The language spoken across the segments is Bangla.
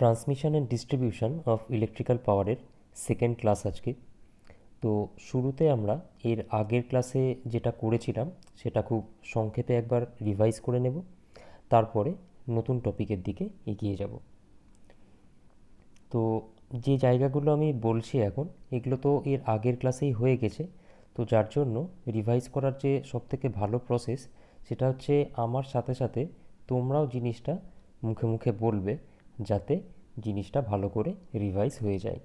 Transmission and distribution of electrical পাওয়ারের সেকেন্ড ক্লাস আজকে। তো শুরুতে আমরা এর আগের ক্লাসে যেটা করেছিলাম সেটা খুব সংক্ষেপে একবার রিভাইজ করে নেব, তারপরে নতুন টপিকের দিকে এগিয়ে যাব। তো যে জায়গাগুলো আমি বলছি এখন, এগুলো তো এর আগের ক্লাসেই হয়ে গেছে। তো যার জন্য রিভাইজ করার যে সবথেকে ভালো প্রসেস সেটা হচ্ছে আমার সাথে সাথে তোমরাও জিনিসটা মুখে মুখে বলবে, যাতে জিনিসটা ভালো করে রিভাইজ হয়ে যায়।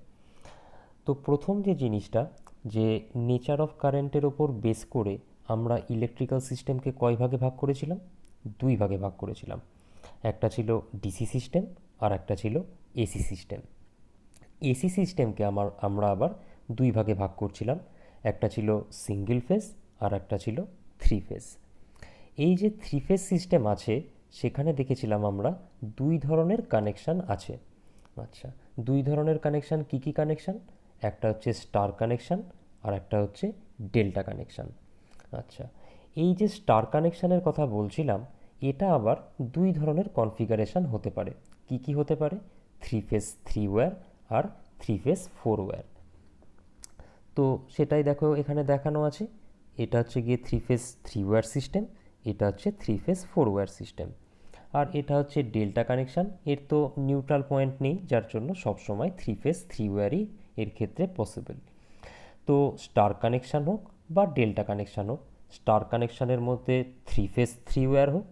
তো প্রথম যে জিনিসটা, যে নেচার অফ কারেন্টের ওপর বেস করে আমরা ইলেকট্রিক্যাল সিস্টেমকে কয় ভাগে ভাগ করেছিলাম? দুই ভাগে ভাগ করেছিলাম। একটা ছিল ডিসি সিস্টেম আর একটা ছিল এসি সিস্টেম। এসি সিস্টেমকে আমরা আবার দুই ভাগে ভাগ করছিলাম, একটা ছিল সিঙ্গেল ফেজ আর একটা ছিল থ্রি ফেজ। এই যে থ্রি ফেজ সিস্টেম আছে, সেখানে দেখেছিলাম আমরা দুই ধরনের কানেকশান আছে। আচ্ছা, দুই ধরনের কানেকশান কি কি কানেকশান? একটা হচ্ছে স্টার কানেকশান আর একটা হচ্ছে ডেল্টা কানেকশান। আচ্ছা, এই যে স্টার কানেকশানের কথা বলছিলাম, এটা আবার দুই ধরনের কনফিগারেশন হতে পারে। কি কি হতে পারে? থ্রি ফেজ থ্রি ওয়্যার আর থ্রি ফেজ ফোর ওয়্যার। তো সেটাই দেখো এখানে দেখানো আছে। এটা হচ্ছে গিয়ে three phase three wire system, এটা হচ্ছে three phase four wire system. আর এটা হচ্ছে ডেল্টা কানেকশান। এর তো নিউট্রাল পয়েন্ট নেই, যার জন্য সবসময় থ্রি ফেজ থ্রি ওয়্যারই এর ক্ষেত্রে পসিবল। তো স্টার কানেকশান হোক বা ডেল্টা কানেকশান হোক, স্টার কানেকশানের মধ্যে থ্রি ফেজ থ্রি ওয়্যার হোক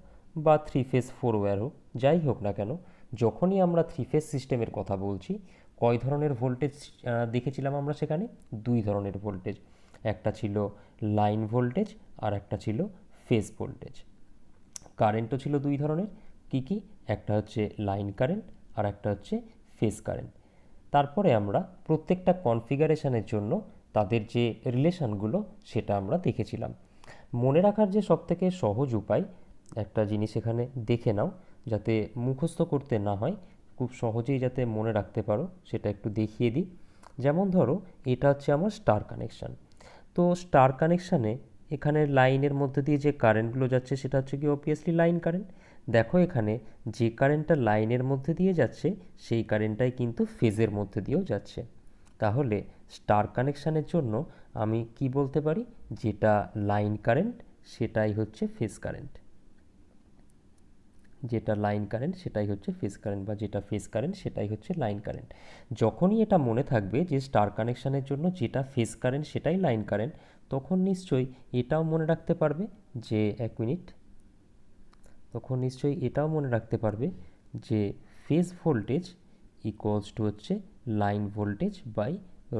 বা থ্রি ফেজ ফোর ওয়্যার হোক, যাই হোক না কেন, যখনই আমরা থ্রি ফেজ সিস্টেমের কথা বলছি, কয় ধরনের ভোল্টেজ দেখেছিলাম আমরা সেখানে? দুই ধরনের ভোল্টেজ। একটা ছিল লাইন ভোল্টেজ আর একটা ছিল ফেজ ভোল্টেজ। কারেন্টও ছিল দুই ধরনের। কি কি? একটা হচ্ছে লাইন কারেন্ট আর একটা হচ্ছে ফেজ কারেন্ট। তারপরে আমরা প্রত্যেকটা কনফিগারেশনের জন্য তাদের যে রিলেশনগুলো সেটা আমরা দেখেছিলাম। মনে রাখার যে সবথেকে সহজ উপায়, একটা জিনিস এখানে দেখে নাও, যাতে মুখস্থ করতে না হয়, খুব সহজেই যাতে মনে রাখতে পারো, সেটা একটু দেখিয়ে দিই। যেমন ধরো, এটা হচ্ছে আমার স্টার কানেকশান। তো স্টার কানেকশানে এখানে লাইনের মধ্যে দিয়ে যে কারেন্টগুলো যাচ্ছে সেটা হচ্ছে কি অবভিয়াসলি লাইন কারেন্ট। দেখো এখানে যে কারেন্টটা লাইনের মধ্যে দিয়ে যাচ্ছে সেই কারেন্টটাই কিন্তু ফেজের মধ্যে দিয়েও যাচ্ছে। তাহলে স্টার কানেকশানের জন্য আমি কি বলতে পারি? যেটা লাইন কারেন্ট সেটাই হচ্ছে ফেজ কারেন্ট, যেটা লাইন কারেন্ট সেটাই হচ্ছে ফেজ কারেন্ট, বা যেটা ফেজ কারেন্ট সেটাই হচ্ছে লাইন কারেন্ট। যখনই এটা মনে থাকবে যে স্টার কানেকশানের জন্য যেটা ফেজ কারেন্ট সেটাই লাইন কারেন্ট, তখন নিশ্চয়ই এটাও মনে রাখতে পারবে যে, এক মিনিট, তখন নিশ্চয়ই এটাও মনে রাখতে পারবে যে ফেজ ভোল্টেজ ইকুয়ালস টু হচ্ছে line voltage by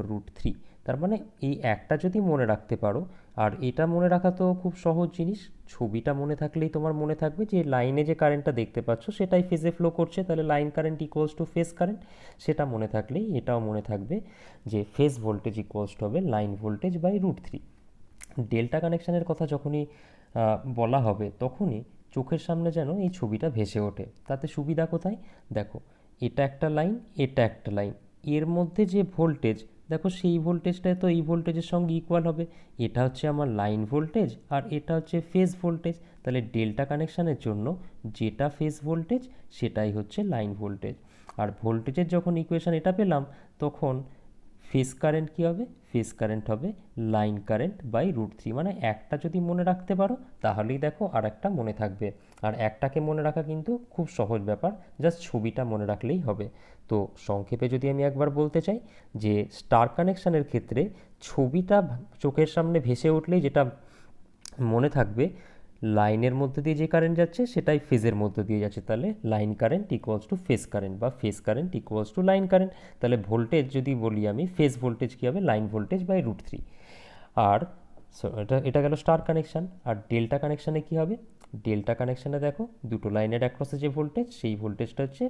root three. তার মানে এই একটা যদি মনে রাখতে পারো, আর এটা মনে রাখা তো খুব সহজ জিনিস, ছবিটা মনে থাকলেই তোমার মনে থাকবে যে লাইনে যে কারেন্টটা দেখতে পাচ্ছ সেটাই ফেজে ফ্লো করছে, তাহলে line current equals to phase current. সেটা মনে থাকলেই এটাও মনে থাকবে যে ফেজ ভোল্টেজ ইকুয়ালস টু হবে line voltage by root three. Delta কানেকশানের কথা যখনই বলা হবে, তখনই চোখের সামনে যেন এই ছবিটা ভেসে ওঠে। তাতে সুবিধা কোথায়? দেখো, এটা একটা লাইন, এটা একটা লাইন, এর মধ্যে যে ভোল্টেজ, দেখো সেই ভোল্টেজটা তো এই ভোল্টেজের সঙ্গে ইকুয়াল হবে। এটা হচ্ছে আমার লাইন ভোল্টেজ আর এটা হচ্ছে ফেজ ভোল্টেজ। তাহলে ডেল্টা কানেকশানের জন্য যেটা ফেজ ভোল্টেজ সেটাই হচ্ছে লাইন ভোল্টেজ। আর ভোল্টেজের যখন ইকুয়েশান এটা পেলাম, তখন ফেজ কারেন্ট কী হবে? ফেজ কারেন্ট হবে line current by root three. মানে একটা যদি মনে রাখতে পারো, তাহলেই দেখো আর একটা মনে থাকবে। আর একটাকে মনে রাখা কিন্তু খুব সহজ ব্যাপার, জাস্ট ছবিটা মনে রাখলেই হবে। তো সংক্ষেপে যদি আমি একবার বলতে চাই, যে স্টার কানেকশানের ক্ষেত্রে ছবিটা চোখের সামনে ভেসে উঠলেই যেটা মনে থাকবে, লাইনের মধ্যে দিয়ে যে কারেন্ট যাচ্ছে সেটাই ফেজের মধ্যে দিয়ে যাচ্ছে, তাহলে line current equals to phase current, বা phase current equals to line current. তাহলে ভোল্টেজ যদি বলি আমি, ফেজ ভোল্টেজ কী হবে? Line voltage by root three. আর এটা এটা গেল স্টার কানেকশান। আর ডেল্টা কানেকশানে কী হবে? ডেল্টা কানেকশানে দেখো, দুটো লাইনের অ্যাক্রসে যে ভোল্টেজ, সেই ভোল্টেজটা হচ্ছে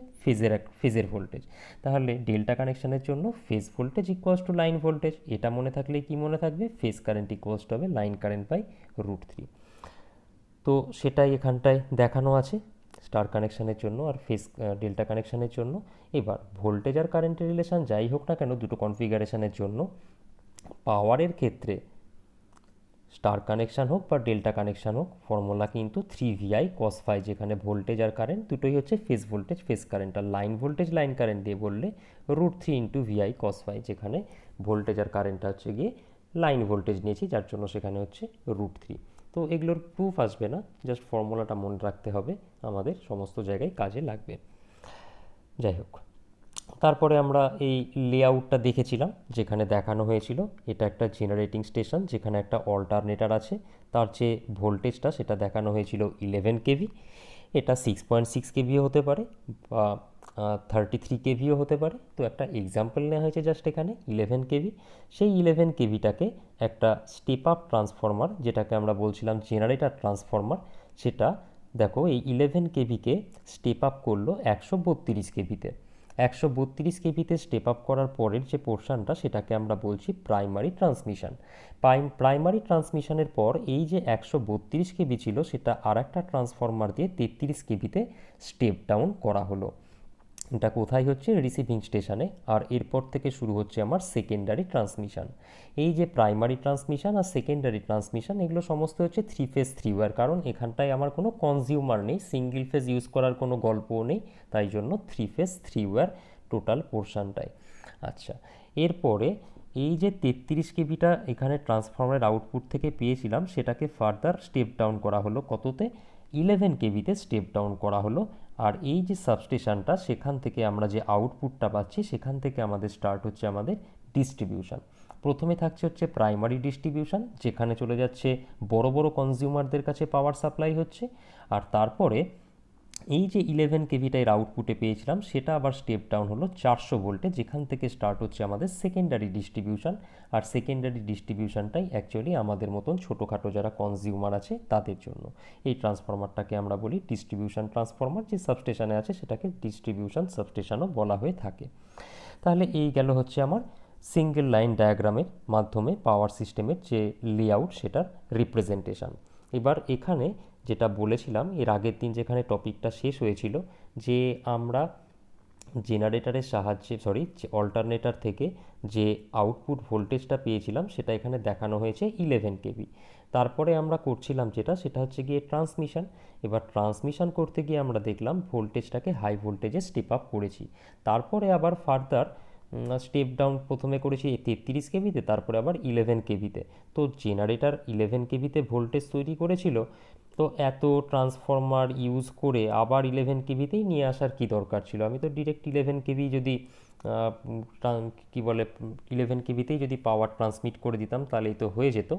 ফেজের ভোল্টেজ। তাহলে ডেল্টা কানেকশানের জন্য phase voltage equals to line voltage, এটা মনে থাকলে কি মনে থাকবে? ফেজ কারেন্ট ইকুয়ালস টু হবে line current by root three. তো সেটাই এখানটায় দেখানো আছে স্টার কানেকশানের জন্য আর ডেল্টা কানেকশানের জন্য। এবার ভোল্টেজ আর কারেন্টের রিলেশান যাই হোক না কেন দুটো কনফিগারেশানের জন্য, পাওয়ারের ক্ষেত্রে স্টার কানেকশান হোক বা ডেল্টা কানেকশান হোক, ফর্মুলা কিন্তু 3 VI cos phi, যেখানে ভোল্টেজ আর কারেন্ট দুটোই হচ্ছে ফেজ ভোল্টেজ ফেজ কারেন্ট, আর লাইন ভোল্টেজ লাইন কারেন্ট দিয়ে বললে √3 × VI cos phi, যেখানে ভোল্টেজ আর কারেন্টটা হচ্ছে গিয়ে লাইন ভোল্টেজ নিয়েছি, যার জন্য সেখানে হচ্ছে √3। তো এগুলোর প্রুফ আসবে না, জাস্ট ফর্মুলাটা মনে রাখতে হবে, আমাদের সমস্ত জায়গায় কাজে লাগবে। যাই হোক, তারপরে আমরা এই লেআউটটা দেখেছিলাম, যেখানে দেখানো হয়েছিল এটা একটা জেনারেটিং স্টেশন, যেখানে একটা অল্টারনেটর আছে, তার যে ভোল্টেজটা সেটা দেখানো হয়েছিল 11 kV। এটা 6.6 kVও হতে পারে বা 33 kVও হতে পারে। তো একটা এক্সাম্পল নেওয়া হয়েছে জাস্ট এখানে 11 kV। সেই 11 kVটাকে একটা স্টেপ আপ ট্রান্সফর্মার, যেটাকে আমরা বলছিলাম জেনারেটর ট্রান্সফর্মার, সেটা দেখো এই 11 kVকে স্টেপ আপ করলো 132 kVতে। 132 kVতে স্টেপ আপ করার পরের যে পোর্শনটা, সেটাকে আমরা বলছি প্রাইমারি ট্রান্সমিশন। প্রাইমারি ট্রান্সমিশনের পর এই যে 132 kV ছিল, সেটা আর একটা ট্রান্সফর্মার দিয়ে 33 kVতে স্টেপ ডাউন করা হলো। এটা কোথায় হচ্ছে? রিসিভিং স্টেশনে। আর এরপর থেকে শুরু হচ্ছে আমার সেকেন্ডারি ট্রান্সমিশন। এই যে প্রাইমারি ট্রান্সমিশন আর সেকেন্ডারি ট্রান্সমিশন, এগুলো সমস্ত হচ্ছে 3 ফেজ 3 ওয়্যার, কারণ এখানটায় আমার কোনো কনজিউমার নেই, সিঙ্গেল ফেজ ইউজ করার কোনো গল্পও নেই, তাই জন্য 3 ফেজ 3 ওয়্যার টোটাল পোর্শনটাই। আচ্ছা, এরপরে এই যে 33 kVটা এখানে ট্রান্সফর্মারের আউটপুট থেকে পেয়েছিলাম, সেটাকে ফার্দার স্টেপ ডাউন করা হলো কততে? 11 kVতে স্টেপ ডাউন করা হলো। আর এই যে সাবস্টেশনটা, সেখান থেকে আমরা যে আউটপুটটা পাচ্ছি, সেখান থেকে আমাদের স্টার্ট হচ্ছে আমাদের ডিস্ট্রিবিউশন। প্রথমে থাকছে হচ্ছে প্রাইমারি ডিস্ট্রিবিউশন, যেখানে চলে যাচ্ছে বড় বড় কনজিউমারদের কাছে পাওয়ার সাপ্লাই হচ্ছে। আর তারপরে এই যে 11 kVটা এর আউটপুটে পেয়েছিলাম, সেটা আবার স্টেপ ডাউন হলো 400 ভোল্টে, যেখান থেকে স্টার্ট হচ্ছে আমাদের সেকেন্ডারি ডিস্ট্রিবিউশন। আর সেকেন্ডারি ডিস্ট্রিবিউশনটাই অ্যাকচুয়ালি আমাদের মতন ছোটোখাটো যারা কনজিউমার আছে তাদের জন্য। এই ট্রান্সফরমারটাকে আমরা বলি ডিস্ট্রিবিউশন ট্রান্সফরমার, যে সাবস্টেশনে আছে সেটাকে ডিস্ট্রিবিউশন সাবস্টেশনও বলা হয়ে থাকে। তাহলে এই গেল হচ্ছে আমার সিঙ্গেল লাইন ডায়াগ্রামের মাধ্যমে পাওয়ার সিস্টেমের যে লেআউট, সেটার রিপ্রেজেন্টেশন। এবার এখানে যেটা বলেছিলাম এর আগের দিন, যেখানে টপিকটা শেষ হয়েছিল, যে আমরা জেনারেটরের সাহায্যে অল্টারনেটর থেকে যে আউটপুট ভোল্টেজটা পেয়েছিলাম, সেটা এখানে দেখানো হয়েছে 11 kV। তারপরে আমরা করছিলাম সেটা হচ্ছে গিয়ে ট্রান্সমিশন। এবার ট্রান্সমিশন করতে গিয়ে আমরা দেখলাম ভোল্টেজটাকে হাই ভোল্টেজে স্টেপ আপ করেছি। তারপরে আবার ফার্দার স্টেপ ডাউন প্রথমে করেছি 33 kVতে, তারপরে আবার 11 kVতে। তো জেনারেটর 11 kVতে ভোল্টেজ তৈরি করেছিল, তো এত ট্রান্সফর্মার ইউজ করে আবার 11 kVতেই নিয়ে আসার কি দরকার ছিল? আমি তো ডিরেক্ট 11 kV যদি কি বলে 11 kVতেই যদি পাওয়ার ট্রান্সমিট করে দিতাম, তাহলেই তো হয়ে যেত।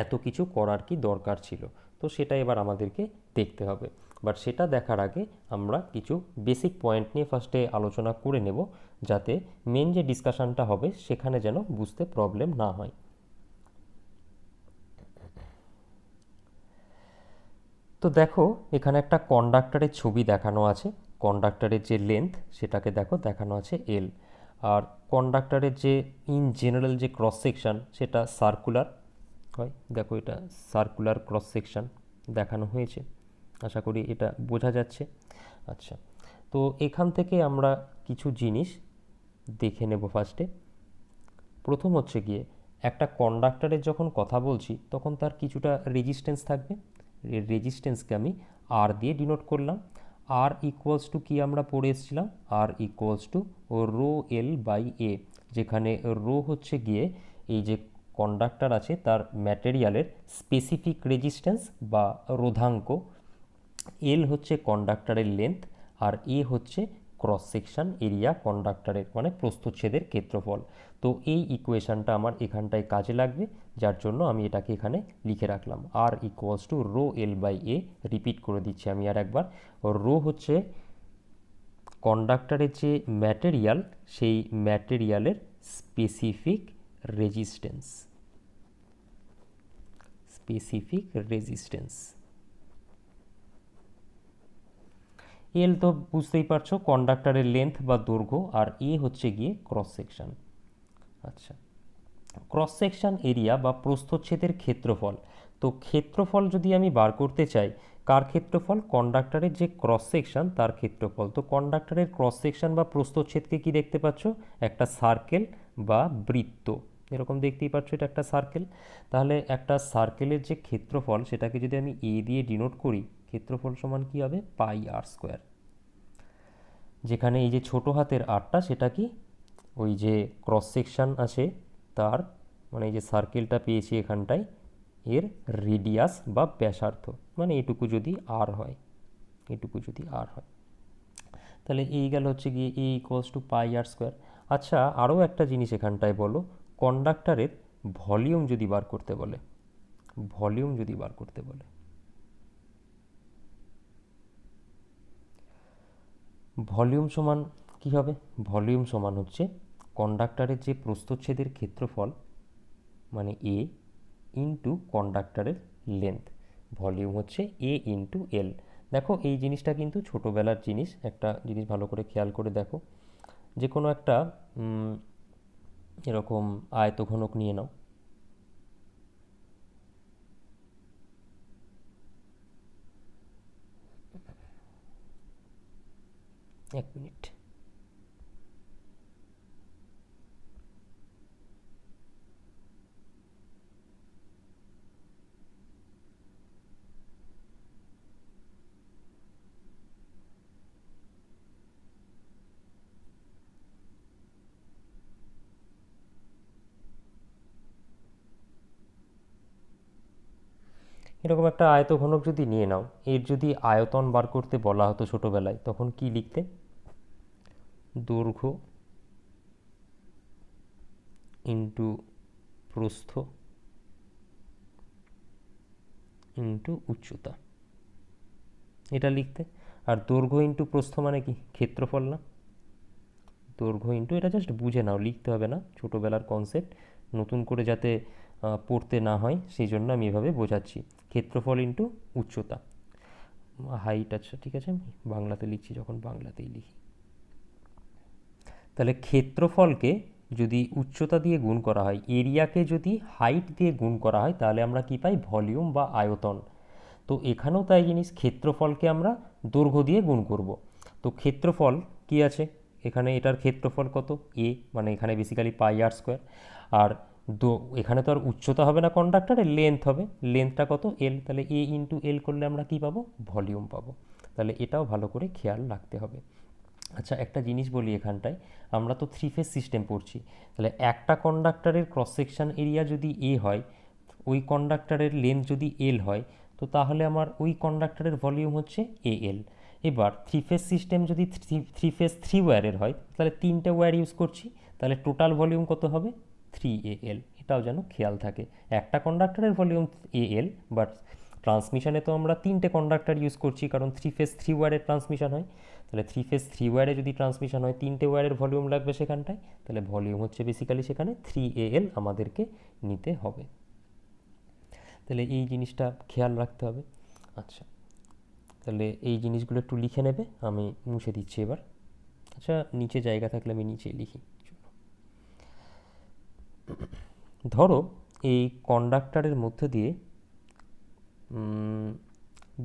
এত কিছু করার কি দরকার ছিল? তো সেটা এবার আমাদেরকে দেখতে হবে। বাট সেটা দেখার আগে আমরা কিছু বেসিক পয়েন্ট নিয়ে ফার্স্টে আলোচনা করে নেব, যাতে মেন যে ডিসকাশনটা হবে সেখানে যেন বুঝতে প্রবলেম না হয়। তো দেখো, এখানে একটা কন্ডাক্টরের ছবি দেখানো আছে। কন্ডাক্টরের যে লেন্থ, সেটাকে দেখো দেখানো আছে L। আর কন্ডাক্টরের যে ইন জেনারেল যে ক্রস সেকশন, সেটা সার্কুলার হয়। দেখো, এটা সার্কুলার ক্রস সেকশন দেখানো হয়েছে, আশা করি এটা বোঝা যাচ্ছে। আচ্ছা, তো এখান থেকে আমরা কিছু জিনিস দেখে নেব। ফার্স্টে প্রথম হচ্ছে গিয়ে, একটা কন্ডাক্টরের যখন কথা বলছি, তখন তার কিছুটা রেজিস্ট্যান্স থাকবে। রেজিস্ট্যান্সকে আমি আর দিয়ে ডিনোট করলাম। আর ইকুয়ালস টু কি আমরা পড়ে এসেছিলাম? আর ইকুয়ালস টু ρL/A, যেখানে রো হচ্ছে গিয়ে এই যে কন্ডাক্টর আছে তার ম্যাটেরিয়ালের স্পেসিফিক রেজিস্ট্যান্স বা রোধাঙ্ক, এল হচ্ছে কন্ডাক্টরের লেন্থ, আর এ হচ্ছে ক্রস সেকশন এরিয়া কন্ডাক্টরের, মানে প্রস্থচ্ছেদের ক্ষেত্রফল। তো এই ইকুয়েশনটা আমার এখানটায় কাজে লাগবে, যার জন্য আমি এটাকে এখানে লিখে রাখলাম আর ইকুয়ালস টু ρL/A। রিপিট করে দিচ্ছি আমি আর একবার। রো হচ্ছে কন্ডাক্টরের যে ম্যাটেরিয়াল, সেই ম্যাটেরিয়ালের স্পেসিফিক রেজিস্ট্যান্স, স্পেসিফিক রেজিস্ট্যান্স। এল তো বুঝতেই পারছো কন্ডাক্টরের লেন্থ বা দৈর্ঘ্য, আর এ হচ্ছে গিয়ে ক্রস সেকশন। আচ্ছা, ক্রস সেকশন এরিয়া বা প্রস্থচ্ছেদের ক্ষেত্রফল। তো ক্ষেত্রফল যদি আমি বার করতে চাই, কার ক্ষেত্রফল? কন্ডাক্টরের যে ক্রস সেকশন তার ক্ষেত্রফল। তো কন্ডাক্টরের ক্রস সেকশন বা প্রস্থচ্ছেদকে কি দেখতে পাচ্ছ? একটা সার্কেল বা বৃত্ত, এরকম দেখতেই পাচ্ছ এটা একটা সার্কেল। তাহলে একটা সার্কেলের যে ক্ষেত্রফল সেটাকে যদি আমি এ দিয়ে ডিনোট করি, ক্ষেত্রফল সমান কি হবে, পাই আর স্কোয়ার। যেখানে এই যে ছোট হাতের আরটা সেটা কি, ওই যে ক্রস সেকশন আছে তার, মানে এই যে সার্কেলটা পেয়েছি এখানটায়, এর রেডিয়াস বা ব্যাসার্ধ, মানে এটুকু যদি আর হয়, এটুকু যদি আর হয়। তাহলে এই গেল হচ্ছে গিয়ে A equals to pi r square. আচ্ছা, আরও একটা জিনিস এখানটায় বলো, কন্ডাক্টরের ভলিউম যদি বার করতে বলে, ভলিউম যদি বার করতে বলে, ভলিউম সমান কি হবে, ভলিউম সমান হচ্ছে কন্ডাক্টরের যে প্রস্থচ্ছেদের ক্ষেত্রফল মানে এ ইন্টু কন্ডাক্টরের লেন্থ, ভলিউম হচ্ছে এ ইন্টু এল। দেখো এই জিনিসটা কিন্তু ছোটোবেলার জিনিস, একটা জিনিস ভালো করে খেয়াল করে দেখো, যে কোনো একটা এরকম আয়তঘনক নিয়ে নাও, এক মিনিট। এরকম একটা আয়তঘনক যদি নিয়ে নাও, এর যদি আয়তন বার করতে বলা হতো ছোটোবেলায়, তখন কি লিখতে, দৈর্ঘ্য ইন্টু প্রস্থ ইন্টু উচ্চতা, এটা লিখতে। আর দৈর্ঘ্য ইন্টু প্রস্থ মানে কি, ক্ষেত্রফল না, দৈর্ঘ্য ইন্টু, এটা জাস্ট বুঝে নাও, লিখতে হবে না, ছোটোবেলার কনসেপ্ট, নতুন করে যাতে পড়তে না হয় সেই জন্য আমি এভাবে বোঝাচ্ছি। ক্ষেত্রফল ইন্টু উচ্চতা, হাইট, আচ্ছা ঠিক আছে, আমি বাংলাতে লিখছি, যখন বাংলাতেই লিখি। তাহলে ক্ষেত্রফলকে যদি উচ্চতা দিয়ে গুণ করা হয়, এরিয়াকে যদি হাইট দিয়ে গুণ করা হয়, তাহলে আমরা কি পাই, ভলিউম বা আয়তন। তো এখানেও তাই জিনিস, ক্ষেত্রফলকে আমরা দৈর্ঘ্য দিয়ে গুণ করব। তো ক্ষেত্রফল কি আছে এখানে, এটার ক্ষেত্রফল কত, এ, মানে এখানে বেসিক্যালি পাই আর স্কোয়ার। আর এখানে তো আর উচ্চতা হবে না কন্ডাক্টরের, লেন্থ হবে, লেন্থটা কত, এল, তাহলে এ ইন্টু এল করলে আমরা কি পাবো, ভলিউম পাবো। তাহলে এটাও ভালো করে খেয়াল রাখতে হবে। আচ্ছা, একটা জিনিস বলি এখানটায়, আমরা তো থ্রি ফেজ সিস্টেম পড়ছি, তাহলে একটা কন্ডাক্টরের ক্রস সেকশন এরিয়া যদি এ হয়, ওই কন্ডাক্টরের লেন্থ যদি এল হয়, তো তাহলে আমার ওই কন্ডাক্টরের ভলিউম হচ্ছে এ এল। এবার থ্রি ফেজ সিস্টেম যদি থ্রি ফেজ থ্রি ওয়্যারের হয়, তাহলে তিনটে ওয়্যার ইউজ করছি, তাহলে টোটাল ভলিউম কত হবে, থ্রি এ এল। এটাও যেন খেয়াল থাকে, একটা কন্ডাক্টরের ভলিউম এ এল, বাট ট্রান্সমিশনে তো আমরা তিনটে কন্ডাক্টর ইউজ করছি, কারণ থ্রি ফেজ থ্রি ওয়্যারের ট্রান্সমিশন হয়। তাহলে থ্রি ফেজ থ্রি ওয়্যারে যদি ট্রান্সমিশন হয়, তিনটে ওয়্যারের ভলিউম লাগবে সেখানটায়, তাহলে ভলিউম হচ্ছে বেসিক্যালি সেখানে থ্রি এ এল আমাদেরকে নিতে হবে। তাহলে এই জিনিসটা খেয়াল রাখতে হবে। আচ্ছা, তাহলে এই জিনিসগুলো একটু লিখে নেবে, আমি মুছে দিচ্ছি এবার। আচ্ছা, নিচে জায়গা থাকলে আমি নিচে লিখি। ধরো এই কন্ডাক্টরের মধ্যে দিয়ে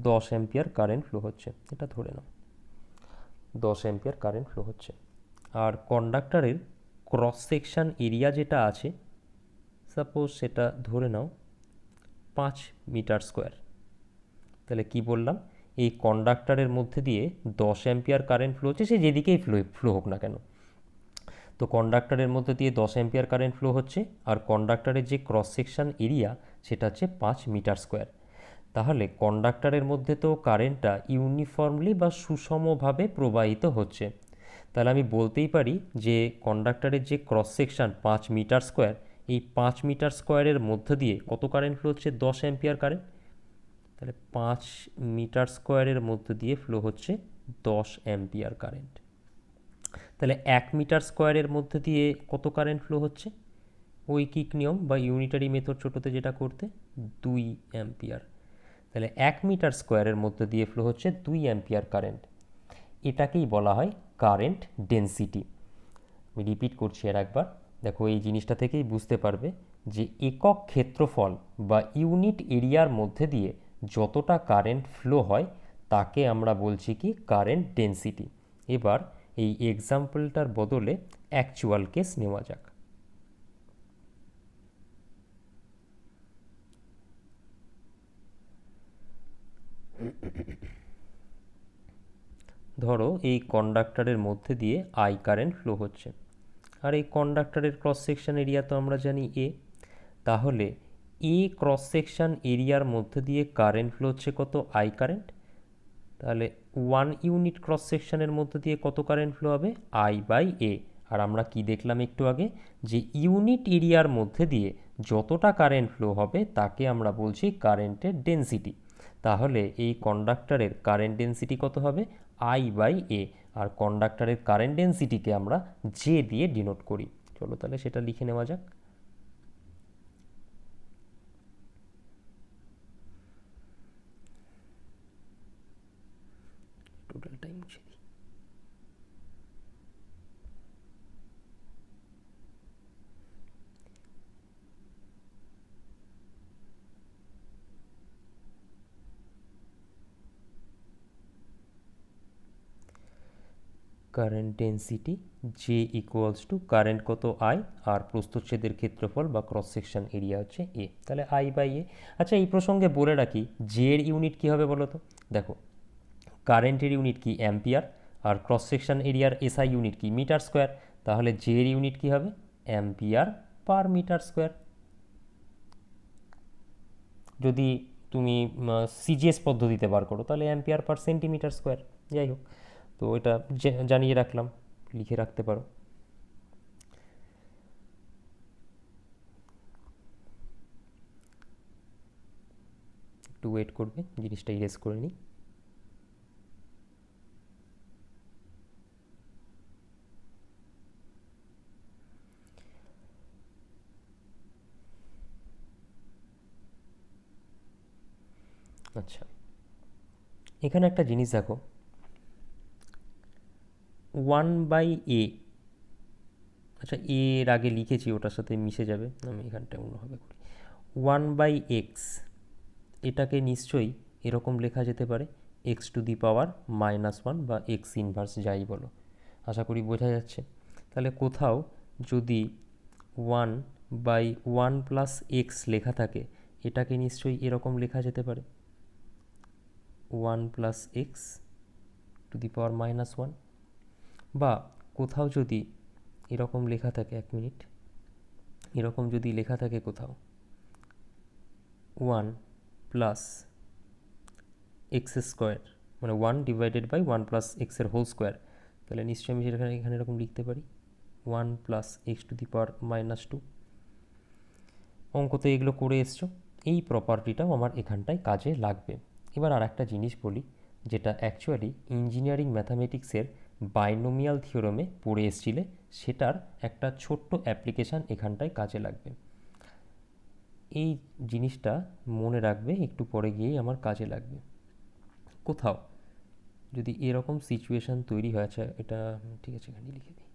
10 অ্যাম্পিয়ার কারেন্ট ফ্লো হচ্ছে, এটা ধরে নাও 10 অ্যাম্পিয়ার কারেন্ট ফ্লো হচ্ছে। আর কন্ডাক্টরের ক্রস সেকশন এরিয়া যেটা আছে, সাপোজ সেটা ধরে নাও 5 মিটার স্কোয়ার। তাহলে কি বললাম, এই কন্ডাক্টরের মধ্যে দিয়ে 10 অ্যাম্পিয়ার কারেন্ট ফ্লো হচ্ছে, সে যেদিকেই ফ্লো হোক না কেন। তো কন্ডাক্টরের মধ্যে দিয়ে 10 অ্যাম্পিয়ার কারেন্ট ফ্লো হচ্ছে, আর কন্ডাক্টরের যে ক্রস সেকশন এরিয়া সেটা হচ্ছে 5 মিটার স্কোয়ার। তাহলে কন্ডাক্টরের মধ্যে তো কারেন্টটা ইউনিফর্মলি বা সুষমভাবে প্রবাহিত হচ্ছে। তাহলে আমি বলতেই পারি যে কন্ডাক্টরের যে ক্রস সেকশন 5 মিটার স্কোয়ার, এই 5 মিটার স্কোয়ারের মধ্যে দিয়ে কত কারেন্ট ফ্লো হচ্ছে, 10 অ্যাম্পিয়ার কারেন্ট। তাহলে 5 মিটার স্কোয়ারের মধ্যে দিয়ে ফ্লো হচ্ছে 10 অ্যাম্পিয়ার কারেন্ট। তাহলে 1 মিটার স্কোয়ারের মধ্যে দিয়ে কত কারেন্ট ফ্লো হচ্ছে, ঐকিক নিয়ম বা ইউনিটারি মেথড ছোটোতে যেটা করতে, 2 অ্যাম্পিয়ার। তাহলে 1 মিটার স্কোয়ারের মধ্যে দিয়ে ফ্লো হচ্ছে 2 অ্যাম্পিয়ার কারেন্ট। এটাকেই বলা হয় কারেন্ট ডেন্সিটি। আমি রিপিট করছি আর একবার, দেখো এই জিনিসটা থেকেই বুঝতে পারবে যে একক ক্ষেত্রফল বা ইউনিট এরিয়ার মধ্যে দিয়ে যতটা কারেন্ট ফ্লো হয় তাকে আমরা বলছি কি, কারেন্ট ডেন্সিটি। এবার এই এক্সাম্পলটার বদলে অ্যাকচুয়াল কেস নেওয়া যাক। ধরো এই কন্ডাক্টরের মধ্যে দিয়ে আই কারেন্ট ফ্লো হচ্ছে, আর এই কন্ডাক্টরের ক্রস সেকশন এরিয়া তো আমরা জানি এ। তাহলে এ ক্রস সেকশন এরিয়ার মধ্যে দিয়ে কারেন্ট ফ্লো হচ্ছে কত, আই কারেন্ট। তাহলে 1 ইউনিট ক্রস সেকশনের মধ্যে দিয়ে কত কারেন্ট ফ্লো হবে, আই বাই এ। আর আমরা কি দেখলাম একটু আগে, যে ইউনিট এরিয়ার মধ্যে দিয়ে যতটা কারেন্ট ফ্লো হবে তাকে আমরা বলছি কারেন্টের ডেন্সিটি। তাহলে এই কন্ডাক্টরের কারেন্ট ডেন্সিটি কত হবে, আই বাই এ। আর কন্ডাক্টরের কারেন্ট ডেন্সিটিকে আমরা জে দিয়ে ডিনোট করি। চলো তাহলে সেটা লিখে নেওয়া যাক। টোটাল টাইম মুছে দিই। Current density J equals to current কত আই, আর প্রস্থচ্ছেদের ক্ষেত্রফল বা ক্রস সেকশন এরিয়া হচ্ছে এ, তাহলে আই বাই এ। আচ্ছা এই প্রসঙ্গে বলে রাখি জে এর ইউনিট কী হবে বলো তো। দেখো কারেন্টের ইউনিট কি অ্যাম্পিয়ার, আর ক্রস সেকশন এরিয়ার এসআই ইউনিট কি মিটার স্কোয়ার। তাহলে জে এর ইউনিট কী হবে, অ্যাম্পিয়ার পার মিটার স্কোয়ার। যদি তুমি সিজিএস পদ্ধতিতে বার করো তাহলে অ্যাম্পিয়ার পার সেন্টিমিটার স্কোয়ার। যাই হোক, তো এটা জানিয়ে রাখলাম, লিখে রাখতে পারো। একটু ওয়েট করবে, জিনিসটা ইরেজ করে নিই। আচ্ছা এখানে একটা জিনিস দেখো, 1/a, আচ্ছা এর আগে লিখেছি ওটার সাথে মিশে যাবে, আমি এখানটা অন্যভাবে করি। 1/x, এটাকে নিশ্চয়ই এরকম লেখা যেতে পারে x⁻⁻1 বা এক্স ইনভার্স যাই বলো, আশা করি বোঝা যাচ্ছে। তাহলে কোথাও যদি 1/1 প্লাস এক্স লেখা থাকে, এটাকে নিশ্চয়ই এরকম লেখা যেতে পারে 1 প্লাস x⁻⁻1। বা কোথাও যদি এরকম লেখা থাকে, এক মিনিট, এরকম যদি লেখা থাকে কোথাও 1 প্লাস এক্স স্কোয়ার, মানে 1/1 প্লাস এক্সের হোল স্কোয়ার, তাহলে নিশ্চয়ই আমি সেটা এখানে এরকম লিখতে পারি 1 প্লাস x⁻²। অঙ্কতে এগুলো করে এসছো, এই প্রপার্টিটাও আমার এখানটায় কাজে লাগবে। এবার আর একটা জিনিস বলি, যেটা অ্যাকচুয়ালি ইঞ্জিনিয়ারিং ম্যাথামেটিক্সের বাইনোমিয়াল থিওরেমে পড়ে এসছিলে, সেটার একটা ছোট্ট অ্যাপ্লিকেশান এখানটায় কাজে লাগবে। এই জিনিসটা মনে রাখবে, একটু পরে গিয়েই আমার কাজে লাগবে। কোথাও যদি এরকম সিচুয়েশান তৈরি হয়, আচ্ছা এটা ঠিক আছে এখানে লিখে দিই,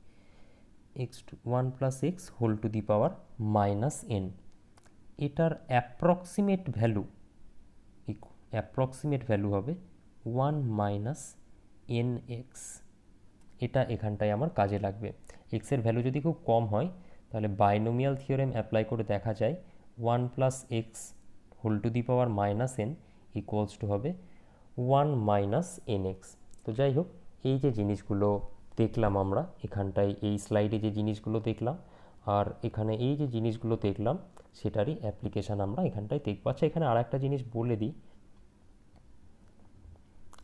x1 plus x whole to the power minus n, এটার অ্যাপ্রক্সিমেট ভ্যালু হবে 1 মাইনাস এন এক্স। এটা এখানটায় আমার কাজে লাগবে। এক্সের ভ্যালু যদি খুব কম হয় তাহলে বাইনোমিয়াল থিওরেম অ্যাপ্লাই করে দেখা যায় 1 plus x whole to the power minus n equals to হবে 1 মাইনাস এন এক্স। তো যাই হোক, এই যে জিনিসগুলো দেখলাম আমরা এখানটায়, এই স্লাইডে যে জিনিসগুলো দেখলাম আর এখানে এই যে জিনিসগুলো দেখলাম, সেটারই অ্যাপ্লিকেশান আমরা এখানটায় দেখব। আচ্ছা এখানে আর একটা জিনিস বলে দিই,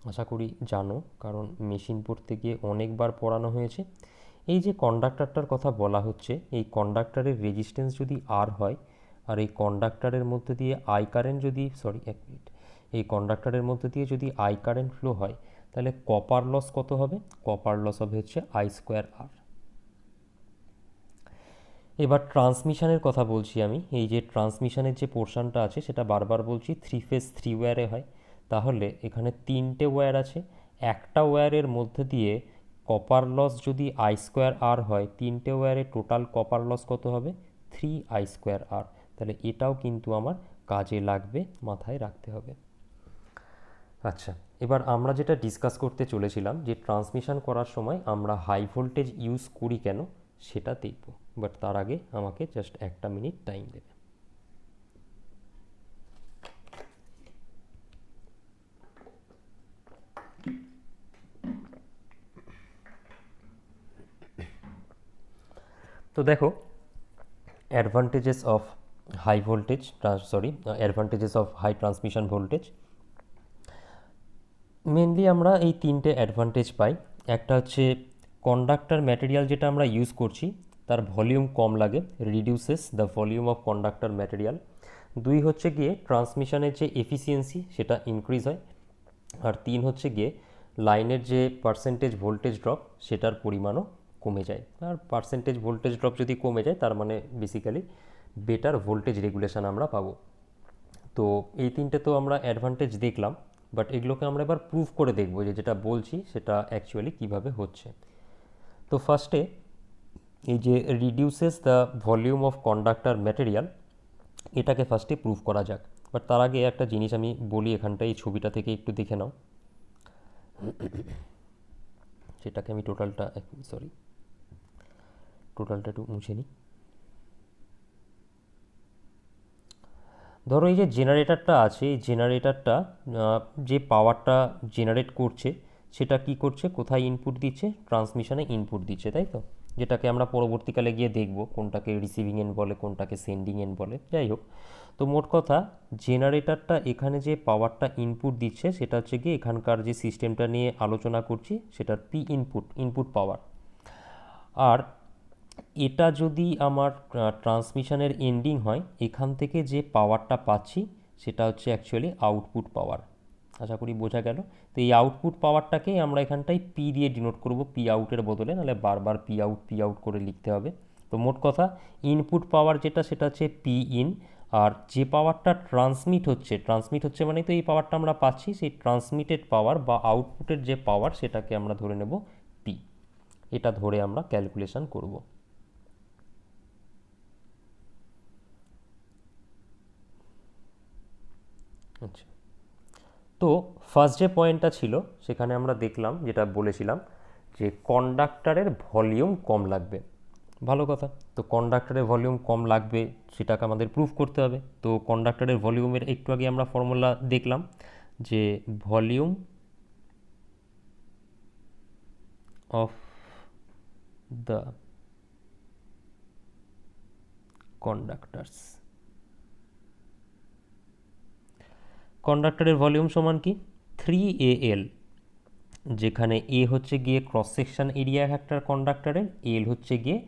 আশা করি জানো, কারণ মেশিন পড়তে গিয়ে অনেকবার পড়ানো হয়েছে। এই যে কন্ডাক্টরটার কথা বলা হচ্ছে, এই কন্ডাক্টরের রেজিস্ট্যান্স যদি আর হয়, আর এই কন্ডাক্টরের মধ্যে দিয়ে আই কারেন্ট যদি, সরি এক মিনিট, এই কন্ডাক্টরের মধ্যে দিয়ে যদি আই কারেন্ট ফ্লো হয়, তাহলে কপার লস কত হবে, কপার লস হবে হচ্ছে I²R। এবার ট্রান্সমিশনের কথা বলছি আমি, এই যে ট্রান্সমিশনের যে পোর্শনটা আছে সেটা বারবার বলছি 3 ফেজ 3 ওয়্যারে হয়। তাহলে এখানে 3টে ওয়্যার আছে, একটা ওয়্যারের মধ্যে দিয়ে কপার লস যদি I²R হয়, 3টে ওয়্যারে টোটাল কপার লস কত হবে, 3I²R। তাহলে এটাও কিন্তু আমার কাজে লাগবে, মাথায় রাখতে হবে। আচ্ছা এবার আমরা যেটা ডিসকাস করতে চলেছিলাম, যে ট্রান্সমিশন করার সময় আমরা হাই ভোল্টেজ ইউজ করি কেন, সেটা দেখব। বাট তার আগে আমাকে জাস্ট একটা মিনিট টাইম দেবে। তো দেখো, advantages of high voltage advantages of high transmission voltage, mainly আমরা এই তিনটে অ্যাডভান্টেজ পাই। একটা হচ্ছে কন্ডাক্টর ম্যাটেরিয়াল যেটা আমরা ইউজ করছি তার ভলিউম কম লাগে, reduces the volume of conductor material. দুই হচ্ছে গিয়ে ট্রান্সমিশনের যে এফিসিয়েন্সি সেটা ইনক্রিজ হয়। আর তিন হচ্ছে গিয়ে লাইনের যে পার্সেন্টেজ ভোল্টেজ ড্রপ সেটার পরিমাণও কমে যায়। আর পার্সেন্টেজ ভোল্টেজ ড্রপ যদি কমে যায় তার মানে বেসিক্যালি বেটার ভোল্টেজ রেগুলেশন আমরা পাবো। তো এই তিনটে তো আমরা অ্যাডভান্টেজ দেখলাম, বাট এগুলোকে আমরা এবার প্রুভ করে দেখব যে যেটা বলছি সেটা অ্যাকচুয়ালি কিভাবে হচ্ছে। তো ফার্স্টে এই যে reduces the volume of conductor material, এটাকে ফার্স্টে প্রুভ করা যাক। বাট তার আগে একটা জিনিস আমি বলি, এখানটা এই ছবিটা থেকে একটু দেখে নাও, সেটাকে আমি টোটালটা একটু মুছে নিই। ধরো এই যে জেনারেটরটা আছে, এই জেনারেটরটা যে পাওয়ারটা জেনারেট করছে সেটা কি করছে, কোথায় ইনপুট দিচ্ছে, ট্রান্সমিশনে ইনপুট দিচ্ছে, তাই তো? যেটাকে আমরা পরবর্তীকালে গিয়ে দেখব কোনটাকে রিসিভিং এন্ড বলে, কোনটাকে সেন্ডিং এন্ড বলে, যাই হোক। তো মোট কথা, জেনারেটরটা এখানে যে পাওয়ারটা ইনপুট দিচ্ছে সেটা হচ্ছে গিয়ে এখানকার যে সিস্টেমটা নিয়ে আলোচনা করছি সেটার পি ইনপুট পাওয়ার। আর এটা যদি আমার ট্রান্সমিশনের এন্ডিং হয়, এখান থেকে যে পাওয়ারটা পাচ্ছি সেটা হচ্ছে অ্যাকচুয়ালি আউটপুট পাওয়ার। আশা করি বোঝা গেল। তো এই আউটপুট পাওয়ারটাকেই আমরা এখানটায় পি দিয়ে ডিনোট করব, পি আউটের বদলে, নাহলে বারবার পি আউট করে লিখতে হবে। তো মোট কথা, ইনপুট পাওয়ার যেটা সেটা হচ্ছে পি ইন, আর যে পাওয়ারটা ট্রান্সমিট হচ্ছে মানে তো এই পাওয়ারটা আমরা পাচ্ছি, সেই ট্রান্সমিটেড পাওয়ার বা আউটপুটের যে পাওয়ার সেটাকে আমরা ধরে নেব পি। এটা ধরে আমরা ক্যালকুলেশন করব। আচ্ছা, তো ফার্স্ট যে পয়েন্টটা ছিল সেখানে আমরা দেখলাম, যেটা বলেছিলাম যে কন্ডাক্টরের ভলিউম কম লাগবে। ভালো কথা। তো কন্ডাক্টরের ভলিউম কম লাগবে সেটাকে আমাদের প্রুফ করতে হবে। তো কন্ডাক্টরের ভলিউমের একটু আগে আমরা ফর্মুলা দেখলাম যে ভলিউম অফ দ্য কন্ডাক্টরস, কন্ডাক্টরের ভলিউম সমান কি 3AL, যেখানে এ হচ্ছে গিয়ে ক্রস সেকশন এরিয়া একটা কন্ডাক্টরের, এল হচ্ছে গিয়ে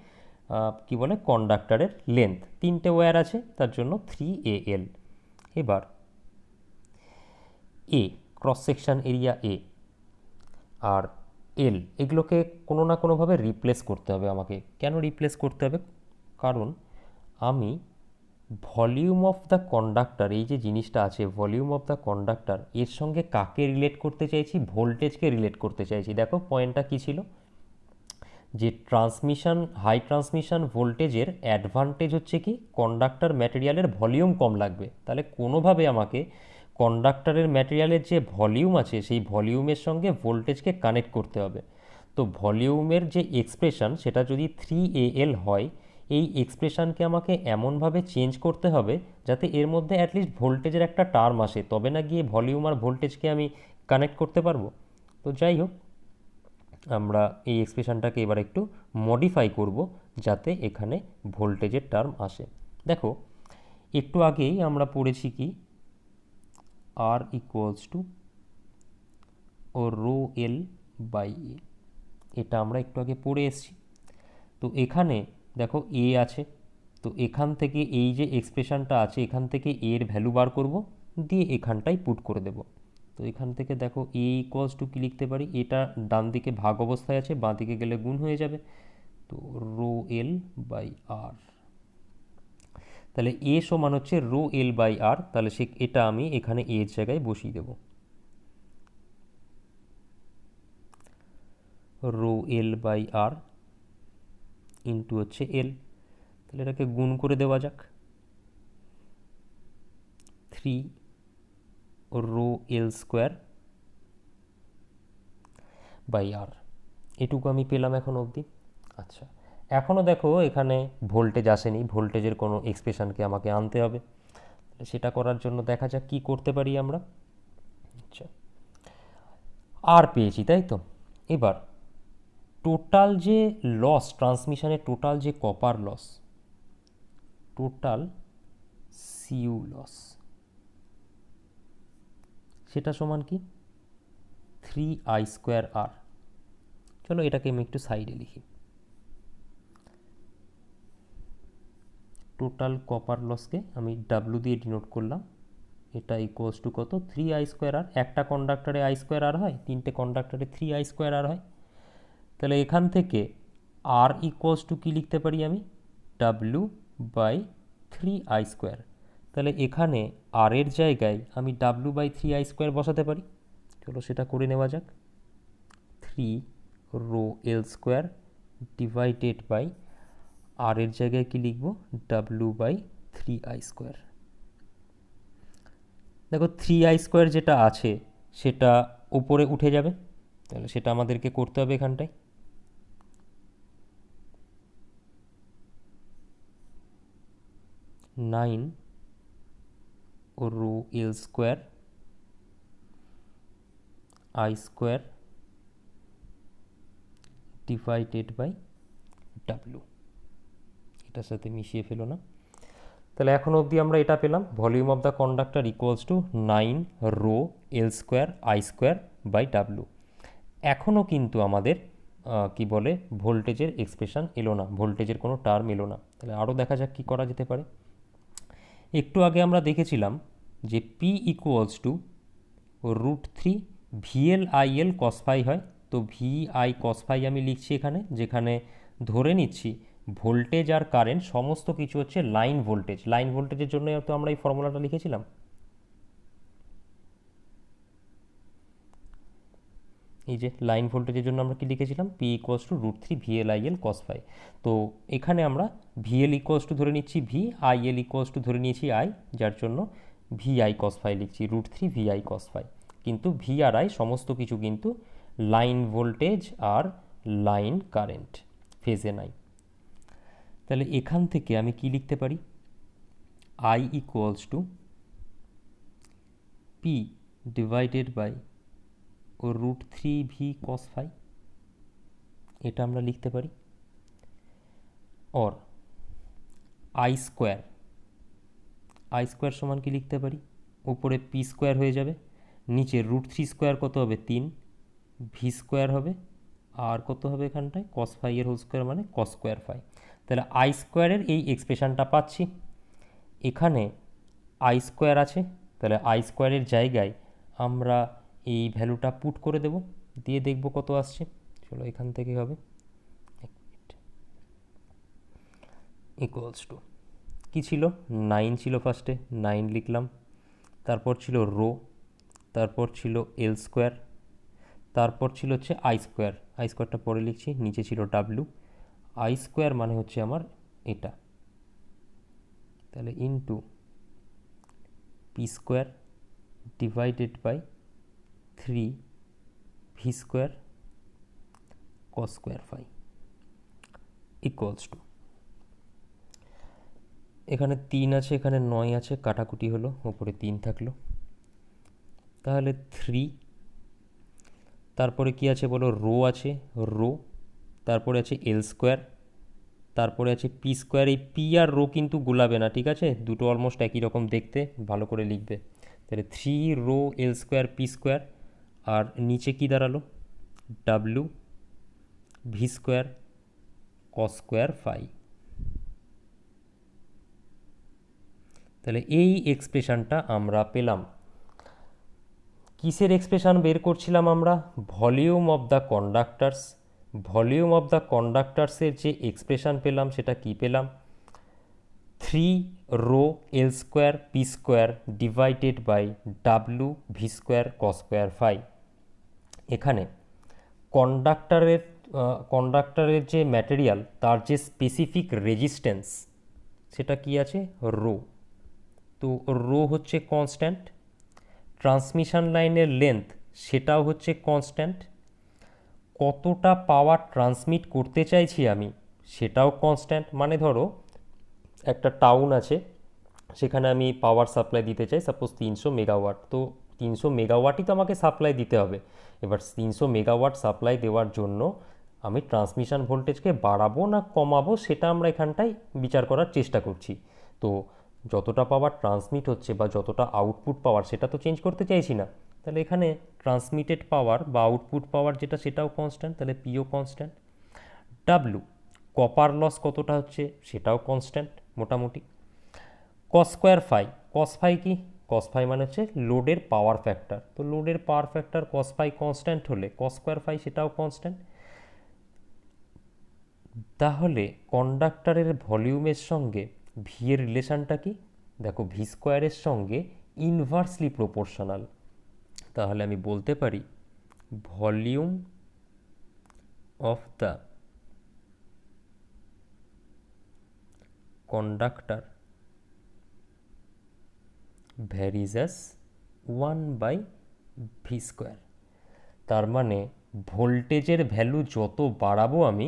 কি বলে কন্ডাক্টরের লেন্থ। তিনটে ওয়্যার আছে তার জন্য 3AL। এবার এ ক্রস সেকশন এরিয়া এ আর এল, এগুলোকে কোনো না কোনোভাবে রিপ্লেস করতে হবে আমাকে। কেন রিপ্লেস করতে হবে? কারণ আমি ভলিউম অফ দ্য কন্ডাক্টর, এই যে জিনিসটা আছে ভলিউম অফ দ্য কন্ডাক্টর, এর সঙ্গে কাকে রিলেট করতে চাইছি, ভোল্টেজকে রিলেট করতে চাইছি। দেখো পয়েন্টটা কী ছিল, যে হাই ট্রান্সমিশন ভোল্টেজের অ্যাডভান্টেজ হচ্ছে কি কন্ডাক্টর ম্যাটেরিয়ালের ভলিউম কম লাগবে। তাহলে কোনোভাবে আমাকে কন্ডাক্টরের ম্যাটেরিয়ালের যে ভলিউম আছে সেই ভলিউমের সঙ্গে ভোল্টেজকে কানেক্ট করতে হবে। তো ভলিউমের যে এক্সপ্রেশন সেটা যদি 3AL হয়, এই এক্সপ্রেশনকে আমাকে এমনভাবে চেঞ্জ করতে হবে যাতে এর মধ্যে অ্যাটলিস্ট ভোল্টেজের একটা টার্ম আসে, তবে না গিয়ে ভলিউম আর ভোল্টেজকে আমি কানেক্ট করতে পারবো। তো যাই হোক, আমরা এই এক্সপ্রেশনটাকে এবার একটু মডিফাই করব যাতে এখানে ভোল্টেজের টার্ম আসে। দেখো, একটু আগেই আমরা পড়েছি কি R equals to rho L by A, এটা আমরা একটু আগে পড়ে এসেছি। তো এখানে দেখো এ আছে, তো এখান থেকে এই যে এক্সপ্রেশনটা আছে এখান থেকে এর ভ্যালু বার করব, দিয়ে এখানটাই পুট করে দেব। তো এখান থেকে দেখো এ ইকুয়ালস টু কী লিখতে পারি, এটা ডান দিকে ভাগ অবস্থায় আছে, বাঁ দিকে গেলে গুণ হয়ে যাবে। তো রো এল বাই আর, তাহলে এ সমান হচ্ছে রো এল বাই আর, তাহলে এটা আমি এখানে এর জায়গায় বসিয়ে দেব, rho L by R into হচ্ছে এল। তাহলে এটাকে গুণ করে দেওয়া যাক, 3 ρ L² বাই আর, এটুকু আমি পেলাম এখন অবধি। আচ্ছা, এখনও দেখো এখানে ভোল্টেজ আসেনি, ভোল্টেজের কোনো এক্সপ্রেশনকে আমাকে আনতে হবে। সেটা করার জন্য দেখা যাক কি করতে পারি আমরা। আচ্ছা, আর পেয়েছি তাই তো। এবার টোটাল যে লস ট্রান্সমিশনের টোটাল যে copper loss, total CU loss, সেটা সমান কি 3I²R। চলো এটাকে আমি একটু সাইডে লিখি। টোটাল কপার লসকে আমি ডাব্লু দিয়ে ডিনোট করলাম। এটা ইকুয়ালস টু কত? 3I²R। একটা কন্ডাক্টরে I²R হয়, তিনটে কন্ডাক্টরে 3I²R হয়। তাহলে এখান থেকে আর ইকুয়ালস টু কী লিখতে পারি আমি? W/3I²। তাহলে এখানে আর এর জায়গায় আমি W/3I² বসাতে পারি। চলো সেটা করে নেওয়া যাক। 3ρL² ডিভাইডেড বাই আর এর জায়গায় কি লিখব? W/3I²। দেখো 3I² যেটা আছে সেটা উপরে উঠে যাবে, তাহলে সেটা আমাদেরকে করতে হবে এখানটায়। 9ρL² I² divided by W। এটার সাথে মিশিয়ে ফেলো না। তাহলে এখন অবধি আমরা এটা পেলাম, volume of the conductor equals to 9ρL² I² by W। এখনও কিন্তু আমাদের কি বলে ভোল্টেজের এক্সপ্রেশন এলো না, ভোল্টেজের কোনো টার্ম এলো না। তাহলে আরও দেখা যাক কী করা যেতে পারে। একটু আগে আমরা দেখেছিলাম যে P equals to √3 VL/IL cos phi হয়। তো VI cos phi আমি লিখছি এখানে, যেখানে ধরে নিচ্ছি ভোল্টেজ আর কারেন্ট সমস্ত কিছু হচ্ছে লাইন ভোল্টেজ। লাইন ভোল্টেজের জন্য তো আমরা এই ফর্মুলাটা লিখেছিলাম। এই যে লাইন ভোল্টেজের জন্য আমরা কি লিখেছিলাম? P equals to √3 VL/IL cos phi। তো এখানে আমরা VL ইকুয়ালস টু ধরে নিচ্ছি V, IL ইকুয়ালস টু ধরে নিয়েছি I, যার জন্য VI cos phi লিখছি, √3 VI cos phi। কিন্তু V আর I সমস্ত কিছু কিন্তু লাইন ভোল্টেজ আর লাইন কারেন্ট, ফেজে নাই। তাহলে এখান থেকে আমি কি লিখতে পারি? I equals to P divided by √3V cos phi, এটা আমরা লিখতে পারি। और I² সমান কি লিখতে পারি? উপরে P² হয়ে যাবে, নিচে √3² কত হবে? 3, V² হবে, আর কত হবে এখানটায়? cos phi এর হোল স্কোয়ার মানে cos² phi। তাহলে I² এর এই এক্সপ্রেশনটা পাচ্ছি। এখানে I² আছে, তাহলে I² এর জায়গায় আমরা এই ভ্যালুটা পুট করে দেব, দিয়ে দেখব কত আসছে। চলো এখান থেকে হবে ইকুয়ালস টু কী ছিল? 9 ছিল, ফার্স্টে 9 লিখলাম, তারপর ছিল রো, তারপর ছিল L², তারপর ছিল হচ্ছে I²টা পরে লিখছি, নিচে ছিল W। I² মানে হচ্ছে আমার এটা, তাহলে into P² divided by 3V² cos² phi equals to, এখানে 3 আছে, এখানে 9 আছে, কাটাকুটি হলো, উপরে 3 থাকলো, তাহলে 3, তারপরে কি আছে বলো? রো আছে, রো, তারপরে আছে L², তারপরে আছে P²। এই P আর রো কিন্তু গুলাবে না, ঠিক আছে? দুটো অলমোস্ট একই রকম দেখতে, ভালো করে লিখবে। তাহলে 3ρL² P², আর নিচে কি দাঁড়ালো? W V² cos² phi। তাহলে এই এক্সপ্রেশনটা আমরা পেলাম। কিসের এক্সপ্রেশন বের করছিলাম আমরা? Volume of the conductors. Volume of the কন্ডাক্টার্সের যে এক্সপ্রেশন পেলাম সেটা কি পেলাম? 3ρL² P² divided by W V² cos² phi। এখানে কন্ডাক্টরের যে ম্যাটেরিয়াল তার যে স্পেসিফিক রেজিস্ট্যান্স সেটা কি আছে? রো। তো রো হচ্ছে কনস্ট্যান্ট, ট্রান্সমিশন লাইনের লেন্থ সেটাও হচ্ছে কনস্ট্যান্ট, কতটা পাওয়ার ট্রান্সমিট করতে চাইছি আমি সেটাও কনস্ট্যান্ট। মানে ধরো একটা টাউন আছে, সেখানে আমি পাওয়ার সাপ্লাই দিতে চাই সাপোজ 300 মেগাওয়াট, তো 300 মেগাওয়াটই তো আমাকে সাপ্লাই দিতে হবে। এবার 300 মেগাওয়াট সাপ্লাই দেওয়ার জন্য আমি ট্রান্সমিশন ভোল্টেজকে বাড়াবো না কমাবো সেটা আমরা এখানটায় বিচার করার চেষ্টা করছি। তো যতটা পাওয়ার ট্রান্সমিট হচ্ছে বা যতটা আউটপুট পাওয়ার সেটা তো চেঞ্জ করতে চাইছি না, তাহলে এখানে ট্রান্সমিটেড পাওয়ার বা আউটপুট পাওয়ার যেটা সেটাও কনস্ট্যান্ট, তাহলে পিও কনস্ট্যান্ট। ডাব্লু কপার লস কতটা হচ্ছে সেটাও কনস্ট্যান্ট মোটামুটি। Cos square phi, cos phi কি, কস ফাই মানে হচ্ছে লোডের পাওয়ার ফ্যাক্টর, তো লোডের power factor cos phi constant হলে কস স্কোয়ার ফাই সেটাও কনস্ট্যান্ট। তাহলে কন্ডাক্টরের ভলিউমের সঙ্গে ভি এর রিলেশনটা কি, দেখো ভি স্কোয়ারের সঙ্গে ইনভার্সলি প্রপোর্শনাল। তাহলে আমি বলতে পারি volume of the conductor varies as 1/ভি স্কোয়ার। তার মানে ভোল্টেজের ভ্যালু যত বাড়াবো আমি,